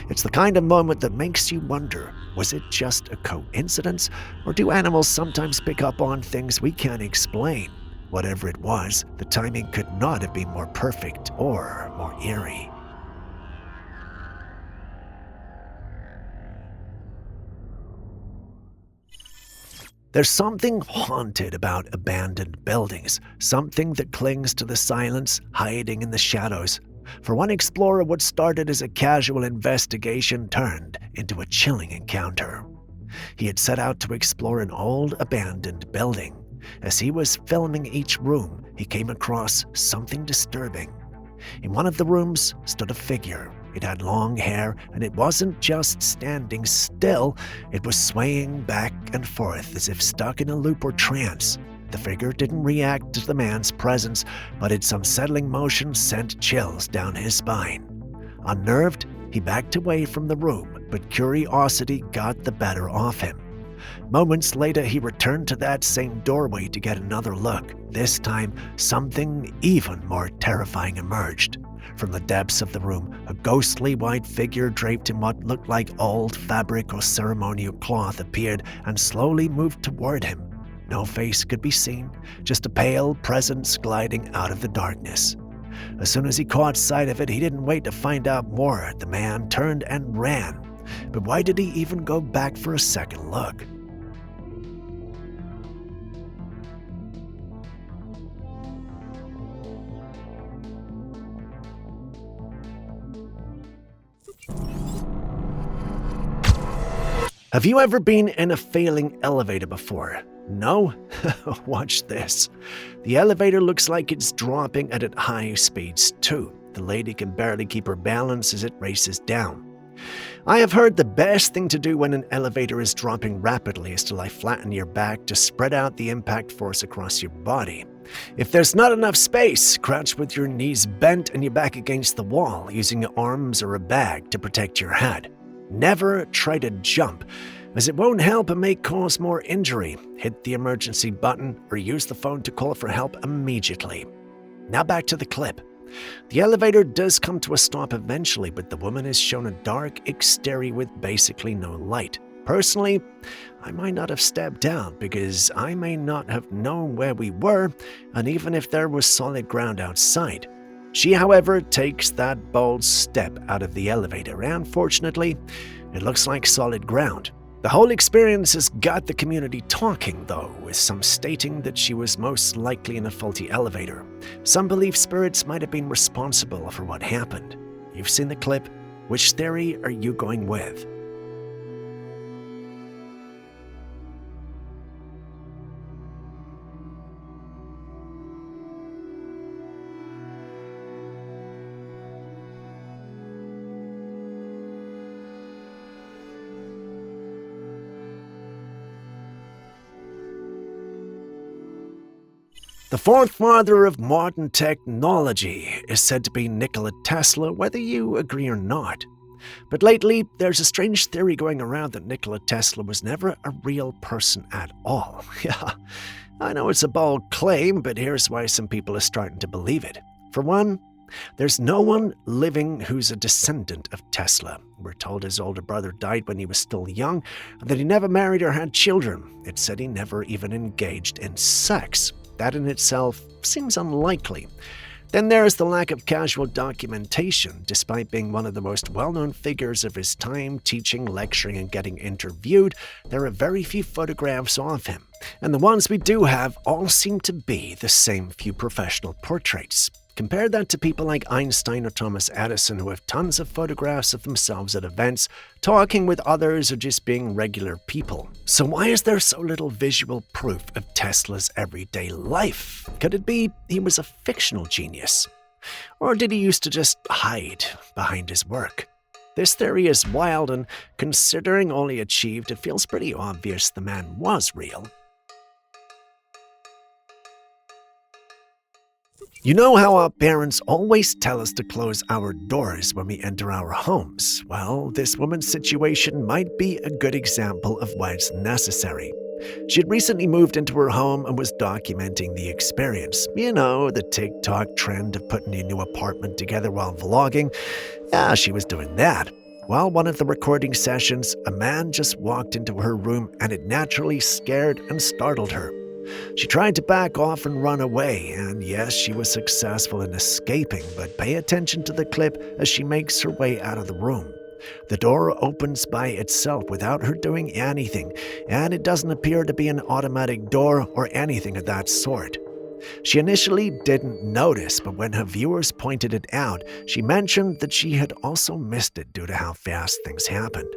It's the kind of moment that makes you wonder, was it just a coincidence, or do animals sometimes pick up on things we can't explain? Whatever it was, the timing could not have been more perfect or more eerie. There's something haunted about abandoned buildings, something that clings to the silence, hiding in the shadows. For one explorer, what started as a casual investigation turned into a chilling encounter. He had set out to explore an old abandoned building. As he was filming each room, he came across something disturbing. In one of the rooms stood a figure. It had long hair, and it wasn't just standing still, it was swaying back and forth as if stuck in a loop or trance. The figure didn't react to the man's presence, but its unsettling motion sent chills down his spine. Unnerved, he backed away from the room, but curiosity got the better of him. Moments later, he returned to that same doorway to get another look. This time, something even more terrifying emerged. From the depths of the room, a ghostly white figure draped in what looked like old fabric or ceremonial cloth appeared and slowly moved toward him. No face could be seen, just a pale presence gliding out of the darkness. As soon as he caught sight of it, he didn't wait to find out more. The man turned and ran. But why did he even go back for a second look? Have you ever been in a failing elevator before? No? Watch this. The elevator looks like it's dropping at high speeds too. The lady can barely keep her balance as it races down. I have heard the best thing to do when an elevator is dropping rapidly is to lie flat on your back to spread out the impact force across your body. If there's not enough space, crouch with your knees bent and your back against the wall, using your arms or a bag to protect your head. Never try to jump, as it won't help and may cause more injury. Hit the emergency button or use the phone to call for help immediately. Now back to the clip. The elevator does come to a stop eventually, but the woman is shown a dark exterior with basically no light. Personally, I might not have stepped down because I may not have known where we were, and even if there was solid ground outside. She, however, takes that bold step out of the elevator, and fortunately, it looks like solid ground. The whole experience has got the community talking, though, with some stating that she was most likely in a faulty elevator. Some believe spirits might have been responsible for what happened. You've seen the clip. Which theory are you going with? The fourth father of modern technology is said to be Nikola Tesla, whether you agree or not. But lately, there's a strange theory going around that Nikola Tesla was never a real person at all. Yeah, I know it's a bold claim, but here's why some people are starting to believe it. For one, there's no one living who's a descendant of Tesla. We're told his older brother died when he was still young, and that he never married or had children. It said he never even engaged in sex. That in itself seems unlikely. Then there is the lack of casual documentation. Despite being one of the most well-known figures of his time, teaching, lecturing, and getting interviewed, there are very few photographs of him. And the ones we do have all seem to be the same few professional portraits. Compare that to people like Einstein or Thomas Edison, who have tons of photographs of themselves at events, talking with others or just being regular people. So why is there so little visual proof of Tesla's everyday life? Could it be he was a fictional genius? Or did he used to just hide behind his work? This theory is wild, and considering all he achieved, it feels pretty obvious the man was real. You know how our parents always tell us to close our doors when we enter our homes? Well, this woman's situation might be a good example of why it's necessary. She had recently moved into her home and was documenting the experience. You know, the TikTok trend of putting a new apartment together while vlogging. Yeah, she was doing that. While one of the recording sessions, a man just walked into her room and it naturally scared and startled her. She tried to back off and run away, and yes, she was successful in escaping, but pay attention to the clip as she makes her way out of the room. The door opens by itself without her doing anything, and it doesn't appear to be an automatic door or anything of that sort. She initially didn't notice, but when her viewers pointed it out, she mentioned that she had also missed it due to how fast things happened.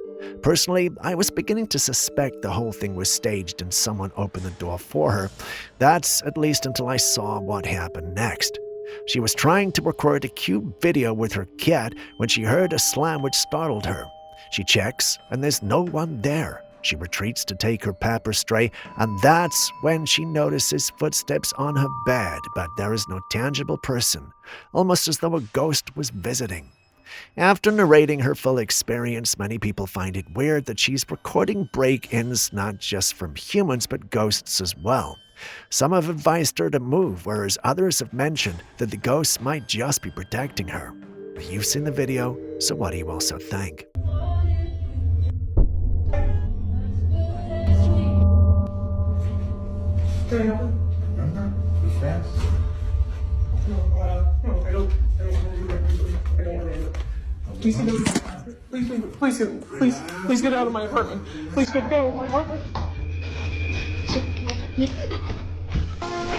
Personally, I was beginning to suspect the whole thing was staged and someone opened the door for her. That's at least until I saw what happened next. She was trying to record a cute video with her cat when she heard a slam which startled her. She checks, and there's no one there. She retreats to take her pepper spray, and that's when she notices footsteps on her bed, but there is no tangible person, almost as though a ghost was visiting. After narrating her full experience, many people find it weird that she's recording break-ins not just from humans but ghosts as well. Some have advised her to move, whereas others have mentioned that the ghosts might just be protecting her. You've seen the video, so what do you also think? Please get out of my apartment. Please get out of my apartment.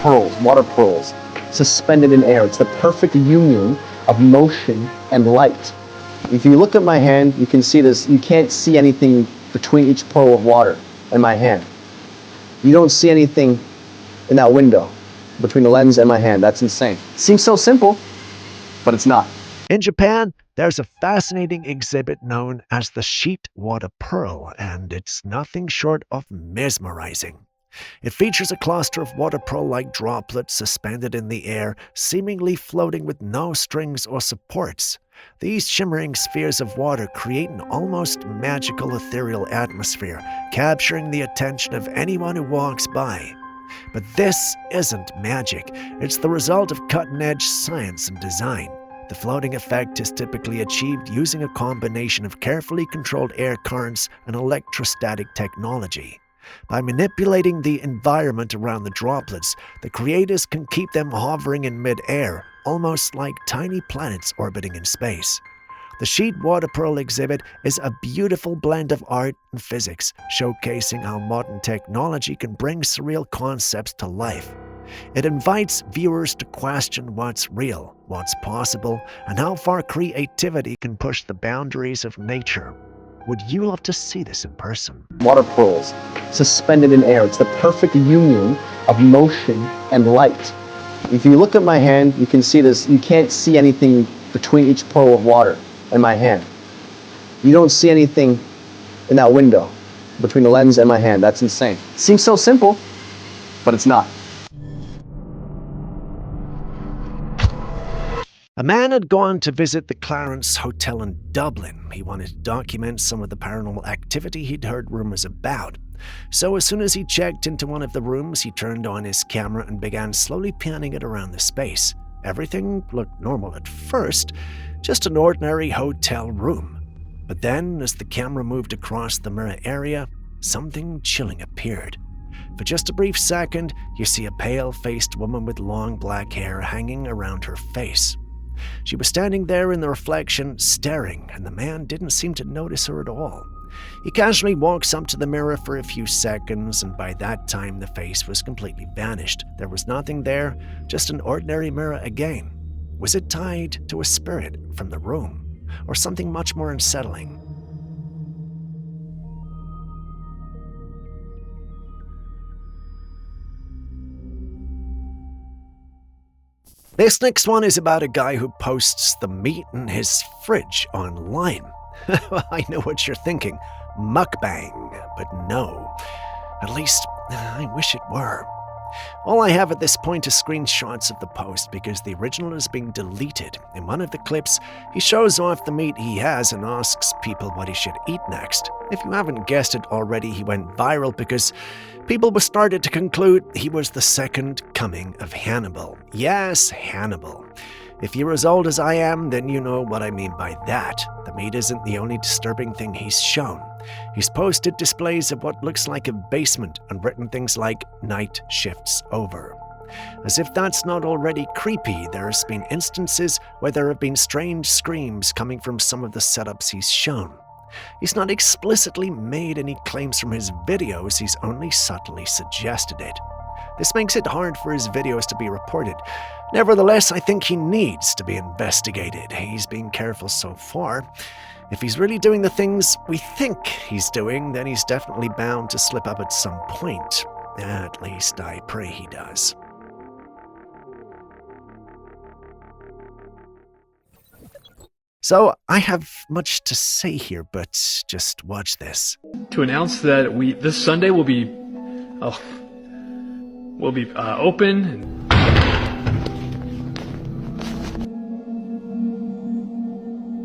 Pearls, water pearls, suspended in air. It's the perfect union of motion and light. If you look at my hand, you can see this. You can't see anything between each pearl of water and my hand. You don't see anything in that window between the lens and my hand. That's insane. Seems so simple, but it's not. In Japan, there's a fascinating exhibit known as the sheet water pearl, and it's nothing short of mesmerizing. It features a cluster of water pearl-like droplets suspended in the air, seemingly floating with no strings or supports. These shimmering spheres of water create an almost magical ethereal atmosphere, capturing the attention of anyone who walks by. But this isn't magic. It's the result of cutting-edge science and design. The floating effect is typically achieved using a combination of carefully controlled air currents and electrostatic technology. By manipulating the environment around the droplets, the creators can keep them hovering in mid-air, almost like tiny planets orbiting in space. The sheet water pearl exhibit is a beautiful blend of art and physics, showcasing how modern technology can bring surreal concepts to life. It invites viewers to question what's real, what's possible, and how far creativity can push the boundaries of nature. Would you love to see this in person? Water pearls, suspended in air. It's the perfect union of motion and light. If you look at my hand, you can see this. You can't see anything between each pearl of water and my hand. You don't see anything in that window between the lens and my hand. That's insane. Seems so simple, but it's not. A man had gone to visit the Clarence Hotel in Dublin. He wanted to document some of the paranormal activity he'd heard rumors about. So as soon as he checked into one of the rooms, he turned on his camera and began slowly panning it around the space. Everything looked normal at first, just an ordinary hotel room. But then, as the camera moved across the mirror area, something chilling appeared. For just a brief second, you see a pale-faced woman with long black hair hanging around her face. She was standing there in the reflection, staring, and the man didn't seem to notice her at all. He casually walks up to the mirror for a few seconds, and by that time the face was completely vanished. There was nothing there, just an ordinary mirror again. Was it tied to a spirit from the room, or something much more unsettling? This next one is about a guy who posts the meat in his fridge online. I know what you're thinking, mukbang, but no. At least, I wish it were. All I have at this point is screenshots of the post because the original is being deleted. In one of the clips, he shows off the meat he has and asks people what he should eat next. If you haven't guessed it already, he went viral because people were started to conclude he was the second coming of Hannibal. Yes, Hannibal. If you're as old as I am, then you know what I mean by that. The meat isn't the only disturbing thing he's shown. He's posted displays of what looks like a basement and written things like "night shifts over." As if that's not already creepy, there's been instances where there have been strange screams coming from some of the setups he's shown. He's not explicitly made any claims from his videos, he's only subtly suggested it. This makes it hard for his videos to be reported. Nevertheless, I think he needs to be investigated. He's been careful so far. If he's really doing the things we think he's doing, then he's definitely bound to slip up at some point. At least I pray he does. So, I have much to say here, but just watch this. To announce that this Sunday will be open.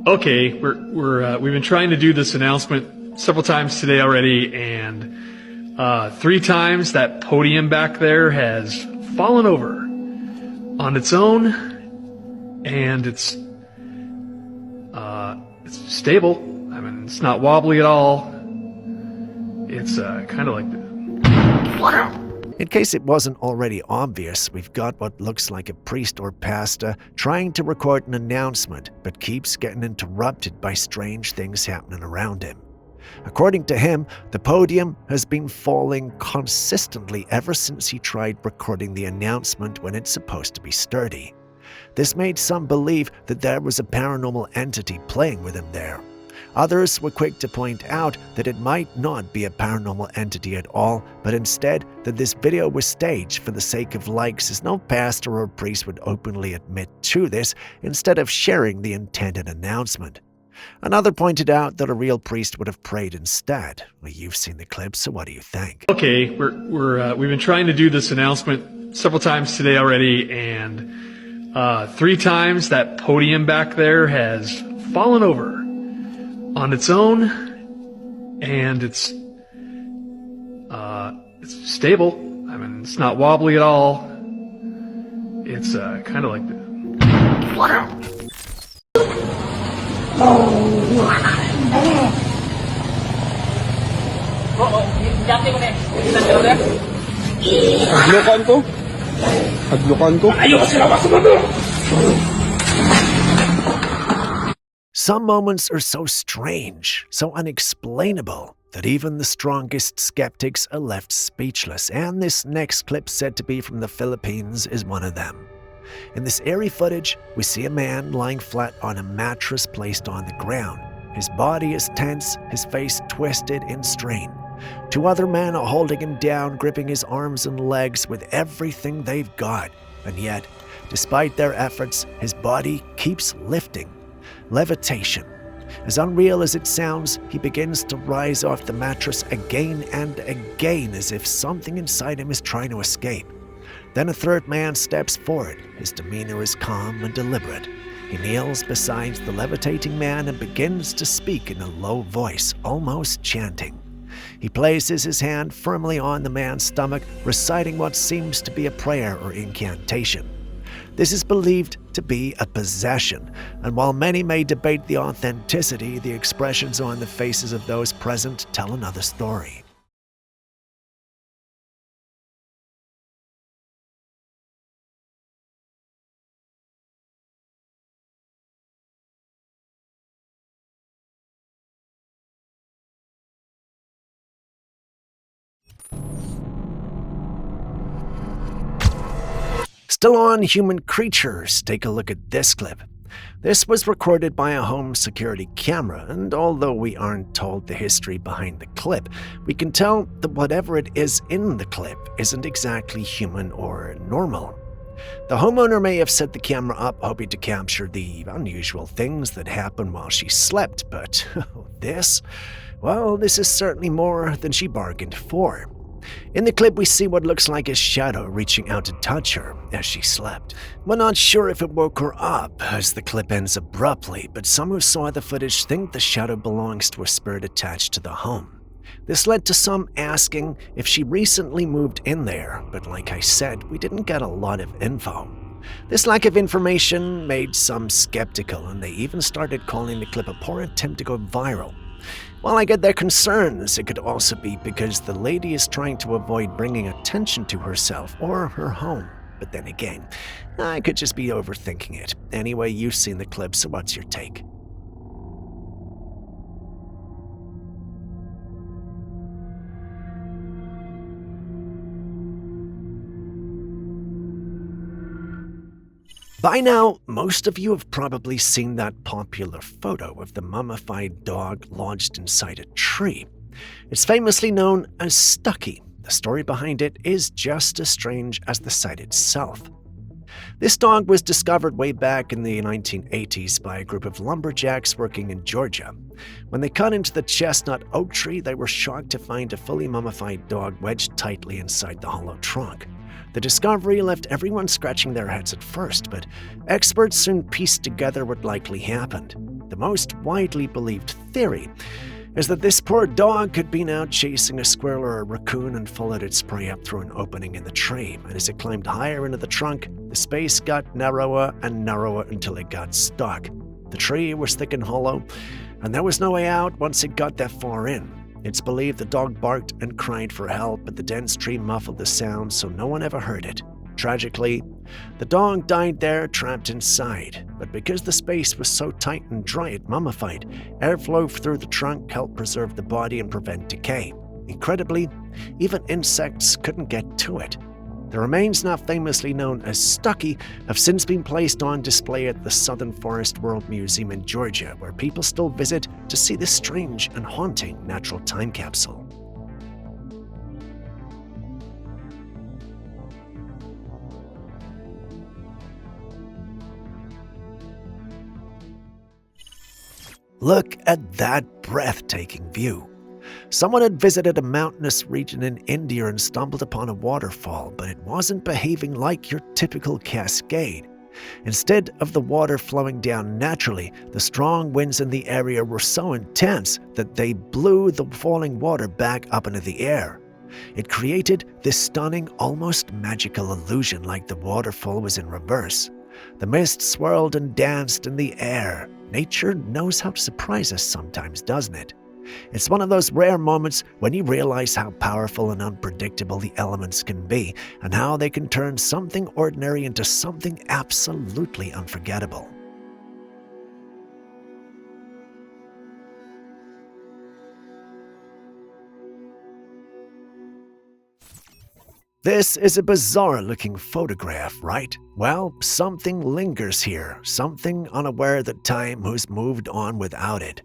Okay, we've been trying to do this announcement several times today already, and 3 times that podium back there has fallen over on its own, and it's stable. I mean, it's not wobbly at all. It's kind of like In case it wasn't already obvious, we've got what looks like a priest or pastor trying to record an announcement, but keeps getting interrupted by strange things happening around him. According to him, the podium has been falling consistently ever since he tried recording the announcement when it's supposed to be sturdy. This made some believe that there was a paranormal entity playing with him there. Others were quick to point out that it might not be a paranormal entity at all, but instead that this video was staged for the sake of likes, as no pastor or priest would openly admit to this instead of sharing the intended announcement. Another pointed out that a real priest would have prayed instead. Well, you've seen the clip, so what do you think? Okay, we've been trying to do this announcement several times today already, and 3 times that podium back there has fallen over on its own, and it's stable. I mean, it's not wobbly at all. It's kind of like Some moments are so strange, so unexplainable, that even the strongest skeptics are left speechless, and this next clip, said to be from the Philippines, is one of them. In this eerie footage, we see a man lying flat on a mattress placed on the ground. His body is tense, his face twisted in strain. 2 other men are holding him down, gripping his arms and legs with everything they've got. And yet, despite their efforts, his body keeps lifting. Levitation. As unreal as it sounds, he begins to rise off the mattress again and again, as if something inside him is trying to escape. Then a 3rd man steps forward. His demeanor is calm and deliberate. He kneels beside the levitating man and begins to speak in a low voice, almost chanting. He places his hand firmly on the man's stomach, reciting what seems to be a prayer or incantation. This is believed to be a possession, and while many may debate the authenticity, the expressions on the faces of those present tell another story. Still on human creatures, take a look at this clip. This was recorded by a home security camera, and although we aren't told the history behind the clip, we can tell that whatever it is in the clip isn't exactly human or normal. The homeowner may have set the camera up hoping to capture the unusual things that happen while she slept, but this? Well, this is certainly more than she bargained for. In the clip, we see what looks like a shadow reaching out to touch her as she slept. We're not sure if it woke her up, as the clip ends abruptly, but some who saw the footage think the shadow belongs to a spirit attached to the home. This led to some asking if she recently moved in there, but like I said, we didn't get a lot of info. This lack of information made some skeptical, and they even started calling the clip a poor attempt to go viral. While I get their concerns, it could also be because the lady is trying to avoid bringing attention to herself or her home. But then again, I could just be overthinking it. Anyway, you've seen the clip, so what's your take? By now, most of you have probably seen that popular photo of the mummified dog lodged inside a tree. It's famously known as Stucky. The story behind it is just as strange as the site itself. This dog was discovered way back in the 1980s by a group of lumberjacks working in Georgia. When they cut into the chestnut oak tree, they were shocked to find a fully mummified dog wedged tightly inside the hollow trunk. The discovery left everyone scratching their heads at first, but experts soon pieced together what likely happened. The most widely believed theory is that this poor dog had been out chasing a squirrel or a raccoon and followed its prey up through an opening in the tree, and as it climbed higher into the trunk, the space got narrower and narrower until it got stuck. The tree was thick and hollow, and there was no way out once it got that far in. It's believed the dog barked and cried for help, but the dense tree muffled the sound, so no one ever heard it. Tragically, the dog died there, trapped inside. But because the space was so tight and dry it mummified, airflow through the trunk helped preserve the body and prevent decay. Incredibly, even insects couldn't get to it. The remains, now famously known as Stucky, have since been placed on display at the Southern Forest World Museum in Georgia, where people still visit to see this strange and haunting natural time capsule. Look at that breathtaking view. Someone had visited a mountainous region in India and stumbled upon a waterfall, but it wasn't behaving like your typical cascade. Instead of the water flowing down naturally, the strong winds in the area were so intense that they blew the falling water back up into the air. It created this stunning, almost magical illusion like the waterfall was in reverse. The mist swirled and danced in the air. Nature knows how to surprise us sometimes, doesn't it? It's one of those rare moments when you realize how powerful and unpredictable the elements can be, and how they can turn something ordinary into something absolutely unforgettable. This is a bizarre-looking photograph, right? Well, something lingers here, something unaware that time has moved on without it.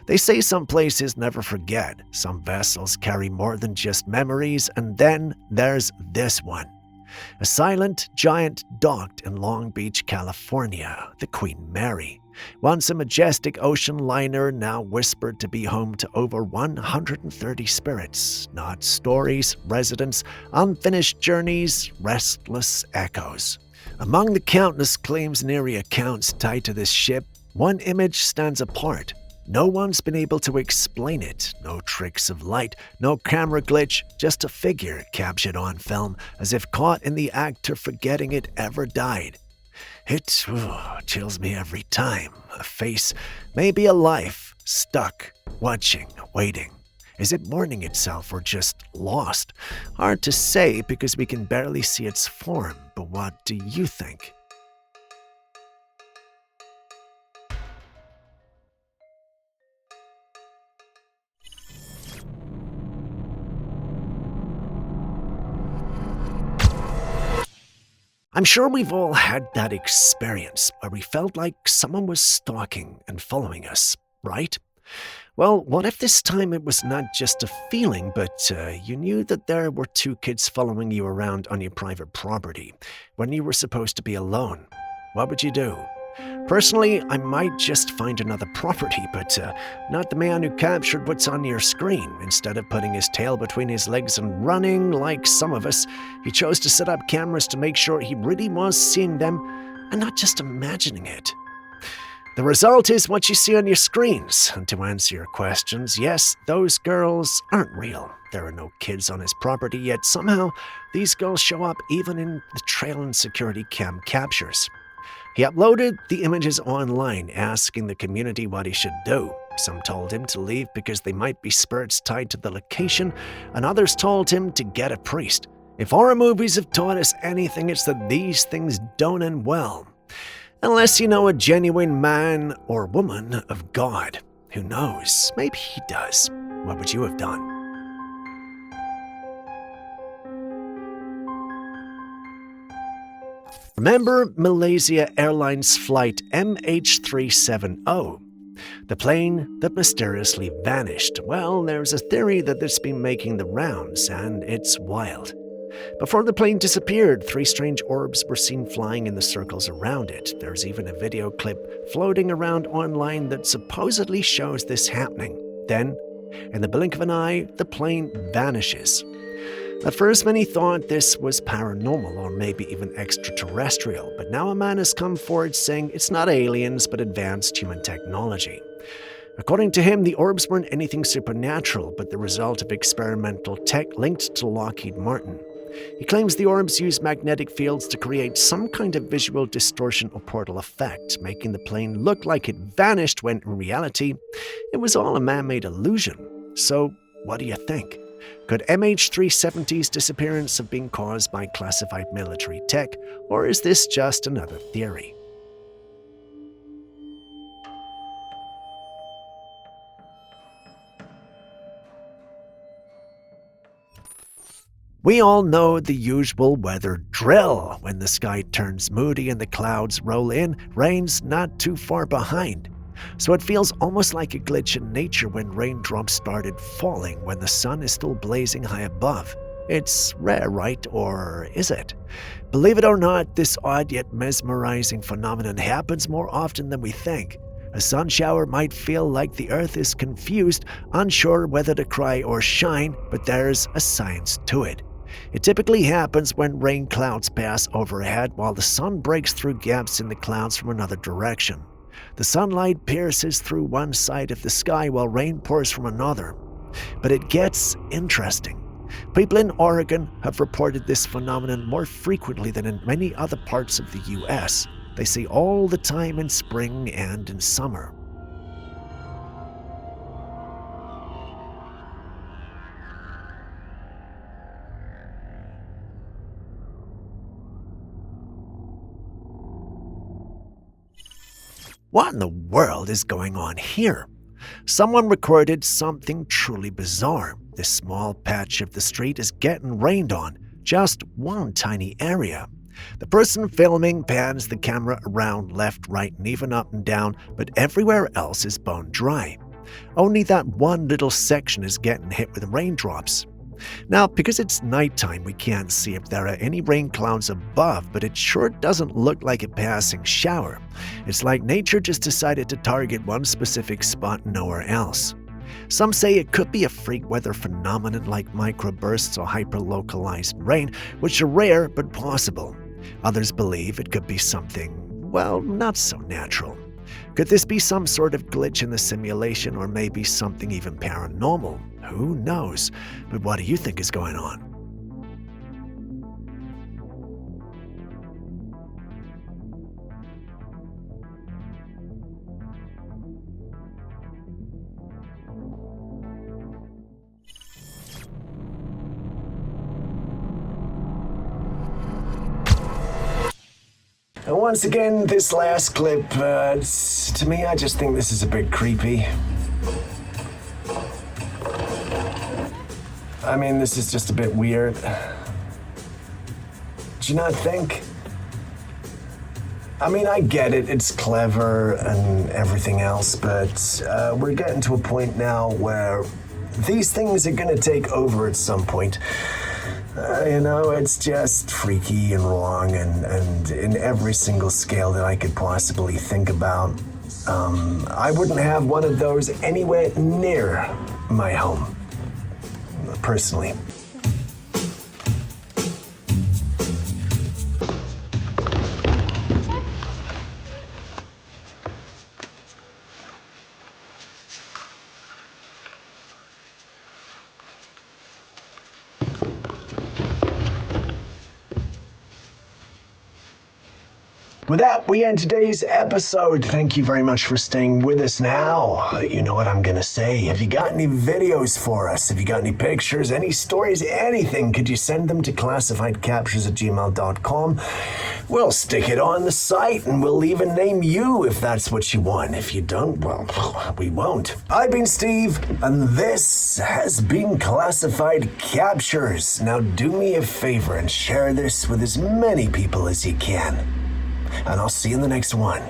They say some places never forget, some vessels carry more than just memories, and then there's this one. A silent giant docked in Long Beach, California, the Queen Mary. Once a majestic ocean liner, now whispered to be home to over 130 spirits, not stories, residents, unfinished journeys, restless echoes. Among the countless claims and eerie accounts tied to this ship, one image stands apart. No one's been able to explain it. No tricks of light, no camera glitch, just a figure captured on film as if caught in the act of forgetting it ever died. It chills me every time. A face, maybe a life, stuck, watching, waiting. Is it mourning itself or just lost? Hard to say because we can barely see its form, but what do you think? I'm sure we've all had that experience where we felt like someone was stalking and following us, right? Well, what if this time it was not just a feeling, but you knew that there were two kids following you around on your private property when you were supposed to be alone? What would you do? Personally, I might just find another property, but not the man who captured what's on your screen. Instead of putting his tail between his legs and running like some of us, he chose to set up cameras to make sure he really was seeing them and not just imagining it. The result is what you see on your screens. And to answer your questions, yes, those girls aren't real. There are no kids on his property, yet somehow these girls show up even in the trail and security cam captures. He uploaded the images online, asking the community what he should do. Some told him to leave because they might be spirits tied to the location, and others told him to get a priest. If horror movies have taught us anything, it's that these things don't end well. Unless you know a genuine man or woman of God. Who knows? Maybe he does. What would you have done? Remember Malaysia Airlines flight MH370? The plane that mysteriously vanished. Well, there's a theory that it's been making the rounds, and it's wild. Before the plane disappeared, 3 strange orbs were seen flying in the circles around it. There's even a video clip floating around online that supposedly shows this happening. Then, in the blink of an eye, the plane vanishes. At first, many thought this was paranormal or maybe even extraterrestrial, but now a man has come forward saying it's not aliens but advanced human technology. According to him, the orbs weren't anything supernatural, but the result of experimental tech linked to Lockheed Martin. He claims the orbs use magnetic fields to create some kind of visual distortion or portal effect, making the plane look like it vanished when in reality, it was all a man-made illusion. So, what do you think? Could MH370's disappearance have been caused by classified military tech, or is this just another theory? We all know the usual weather drill. When the sky turns moody and the clouds roll in, rain's not too far behind. So it feels almost like a glitch in nature when raindrops started falling when the sun is still blazing high above. It's rare, right? Or is it? Believe it or not, this odd yet mesmerizing phenomenon happens more often than we think. A sun shower might feel like the earth is confused, unsure whether to cry or shine, but there's a science to it. It typically happens when rain clouds pass overhead while the sun breaks through gaps in the clouds from another direction. The sunlight pierces through one side of the sky while rain pours from another. But it gets interesting. People in Oregon have reported this phenomenon more frequently than in many other parts of the US. They see all the time in spring and in summer. What in the world is going on here? Someone recorded something truly bizarre. This small patch of the street is getting rained on, just one tiny area. The person filming pans the camera around left, right, and even up and down, but everywhere else is bone dry. Only that one little section is getting hit with raindrops. Now, because it's nighttime, we can't see if there are any rain clouds above, but it sure doesn't look like a passing shower. It's like nature just decided to target one specific spot and nowhere else. Some say it could be a freak weather phenomenon like microbursts or hyper-localized rain, which are rare but possible. Others believe it could be something, well, not so natural. Could this be some sort of glitch in the simulation or maybe something even paranormal? Who knows? But what do you think is going on? And once again, this last clip, to me, I just think this is a bit creepy. I mean, this is just a bit weird. Do you not think? I mean, I get it, it's clever and everything else, but we're getting to a point now where these things are gonna take over at some point. It's just freaky and wrong and in every single scale that I could possibly think about. I wouldn't have one of those anywhere near my home, personally. With that, we end today's episode. Thank you very much for staying with us now. You know what I'm going to say. Have you got any videos for us? Have you got any pictures, any stories, anything? Could you send them to classifiedcaptures@gmail.com? We'll stick it on the site and we'll even name you if that's what you want. If you don't, well, we won't. I've been Steve, and this has been Classified Captures. Now do me a favor and share this with as many people as you can. And I'll see you in the next one.